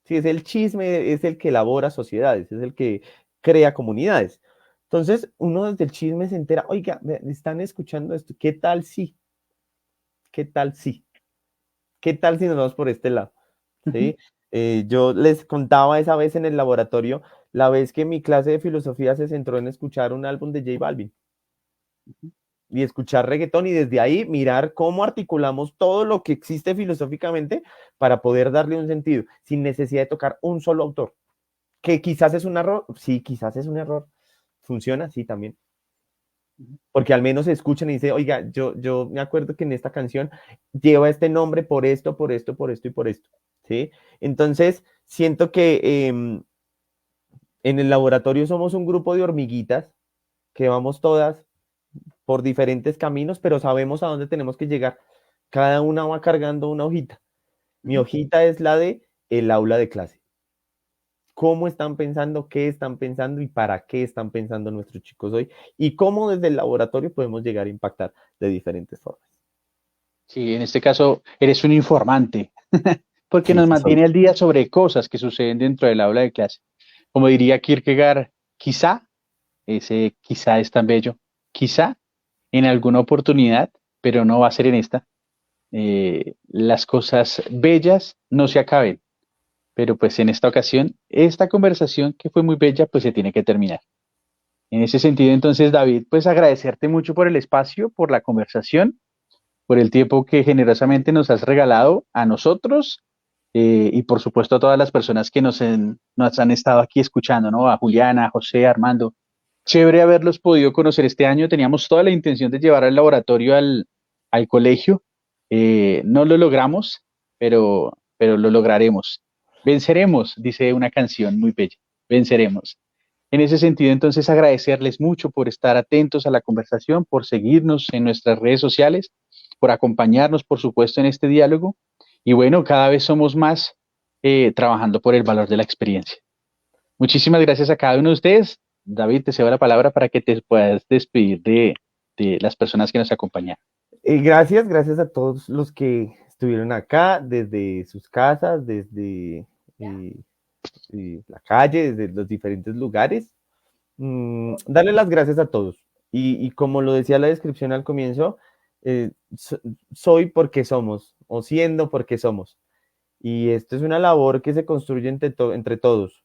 S2: Sí, es el chisme, es el que elabora sociedades, es el que crea comunidades. Entonces, uno desde el chisme se entera, oiga, están escuchando esto, ¿qué tal si? ¿Qué tal si? ¿Qué tal si nos vamos por este lado? ¿Sí? Yo les contaba esa vez en el laboratorio, la vez que mi clase de filosofía se centró en escuchar un álbum de J Balvin y escuchar reggaetón y desde ahí mirar cómo articulamos todo lo que existe filosóficamente para poder darle un sentido, sin necesidad de tocar un solo autor. Que quizás es un error, sí, quizás es un error. ¿Funciona? Sí, también. Porque al menos se escuchan y dicen, oiga, yo me acuerdo que en esta canción lleva este nombre por esto, por esto, por esto y por esto. ¿Sí? Entonces, siento que en el laboratorio somos un grupo de hormiguitas que vamos todas por diferentes caminos, pero sabemos a dónde tenemos que llegar. Cada una va cargando una hojita. Mi hojita es la de el aula de clase. ¿Cómo están pensando, qué están pensando y para qué están pensando nuestros chicos hoy? Y cómo desde el laboratorio podemos llegar a impactar de diferentes formas.
S1: Sí, en este caso eres un informante, porque
S2: Sí,
S1: nos
S2: sí, soy.
S1: mantiene al día sobre cosas que suceden dentro del aula de clase. Como diría Kierkegaard, quizá, ese quizá es tan bello, quizá en alguna oportunidad, pero no va a ser en esta, las cosas bellas no se acaben, pero pues en esta ocasión, esta conversación que fue muy bella, pues se tiene que terminar. En ese sentido, entonces, David, pues agradecerte mucho por el espacio, por la conversación, por el tiempo que generosamente nos has regalado a nosotros y por supuesto a todas las personas que nos han estado aquí escuchando, ¿no? A Juliana, a José, a Armando. Chévere haberlos podido conocer este año. Teníamos toda la intención de llevar al laboratorio al colegio. No lo logramos, pero lo lograremos. Venceremos, dice una canción muy bella. Venceremos. En ese sentido, entonces, agradecerles mucho por estar atentos a la conversación, por seguirnos en nuestras redes sociales, por acompañarnos, por supuesto, en este diálogo. Y bueno, cada vez somos más trabajando por el valor de la experiencia. Muchísimas gracias a cada uno de ustedes. David, te cedo la palabra para que te puedas despedir de las personas que nos acompañan.
S2: Gracias a todos los que estuvieron acá, desde sus casas, desde eh, la calle, desde los diferentes lugares. Darle las gracias a todos. Y como lo decía la descripción al comienzo, eh, so- soy porque somos, o siendo porque somos. Y esto es una labor que se construye entre todos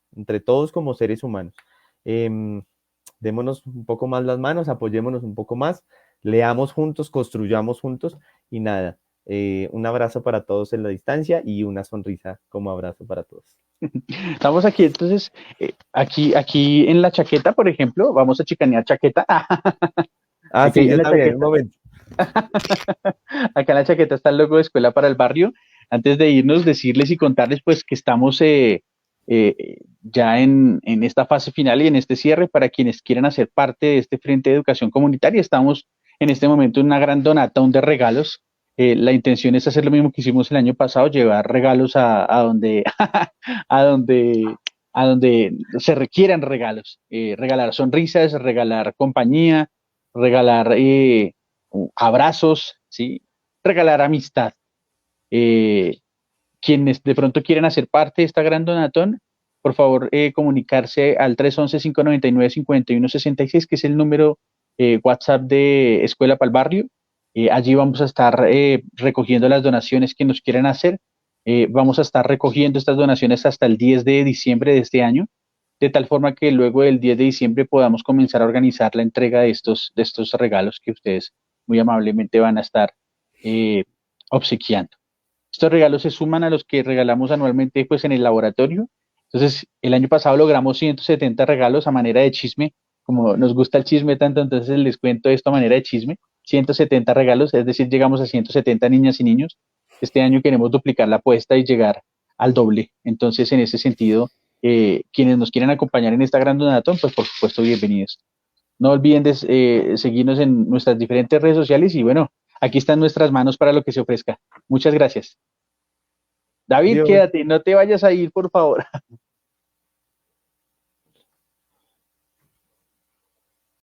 S2: como seres humanos. Em, Démonos un poco más las manos, apoyémonos un poco más, leamos juntos, construyamos juntos y nada. Un abrazo para todos en la distancia y una sonrisa como abrazo para todos.
S1: Estamos aquí, entonces, aquí en la chaqueta, por ejemplo, vamos a chicanear chaqueta.
S2: Ah,
S1: Aquí
S2: sí,
S1: en
S2: yo
S1: la
S2: también, un
S1: chaqueta,
S2: momento.
S1: acá en la chaqueta está el logo de Escuela para el Barrio. Antes de irnos, decirles y contarles pues que estamos ya en esta fase final y en este cierre para quienes quieran hacer parte de este Frente de Educación Comunitaria. Estamos en este momento en una gran donatón de regalos. La intención es hacer lo mismo que hicimos el año pasado, llevar regalos a donde, a donde, a donde se requieran regalos, regalar sonrisas, regalar compañía, regalar abrazos, ¿sí? Regalar amistad. Eh, Quienes de pronto quieren hacer parte de esta gran donatón, por favor comunicarse al 311-599-5166, que es el número WhatsApp de Escuela para el Barrio. Allí vamos a estar recogiendo las donaciones que nos quieran hacer. Vamos a estar recogiendo estas donaciones hasta el 10 de diciembre de este año, de tal forma que luego del 10 de diciembre podamos comenzar a organizar la entrega de estos regalos que ustedes muy amablemente van a estar eh, obsequiando. Estos regalos se suman a los que regalamos anualmente pues en el laboratorio. Entonces, el año pasado logramos 170 regalos a manera de chisme, como nos gusta el chisme tanto, entonces les cuento esto a manera de chisme, 170 regalos, es decir, llegamos a 170 niñas y niños. Este año queremos duplicar la apuesta y llegar al doble. Entonces, en ese sentido, quienes nos quieren acompañar en esta gran donatón, pues por supuesto, bienvenidos. No olviden de seguirnos en nuestras diferentes redes sociales y bueno, aquí están nuestras manos para lo que se ofrezca. Muchas gracias. David,
S2: Dios,
S1: quédate, no te vayas a ir, por favor.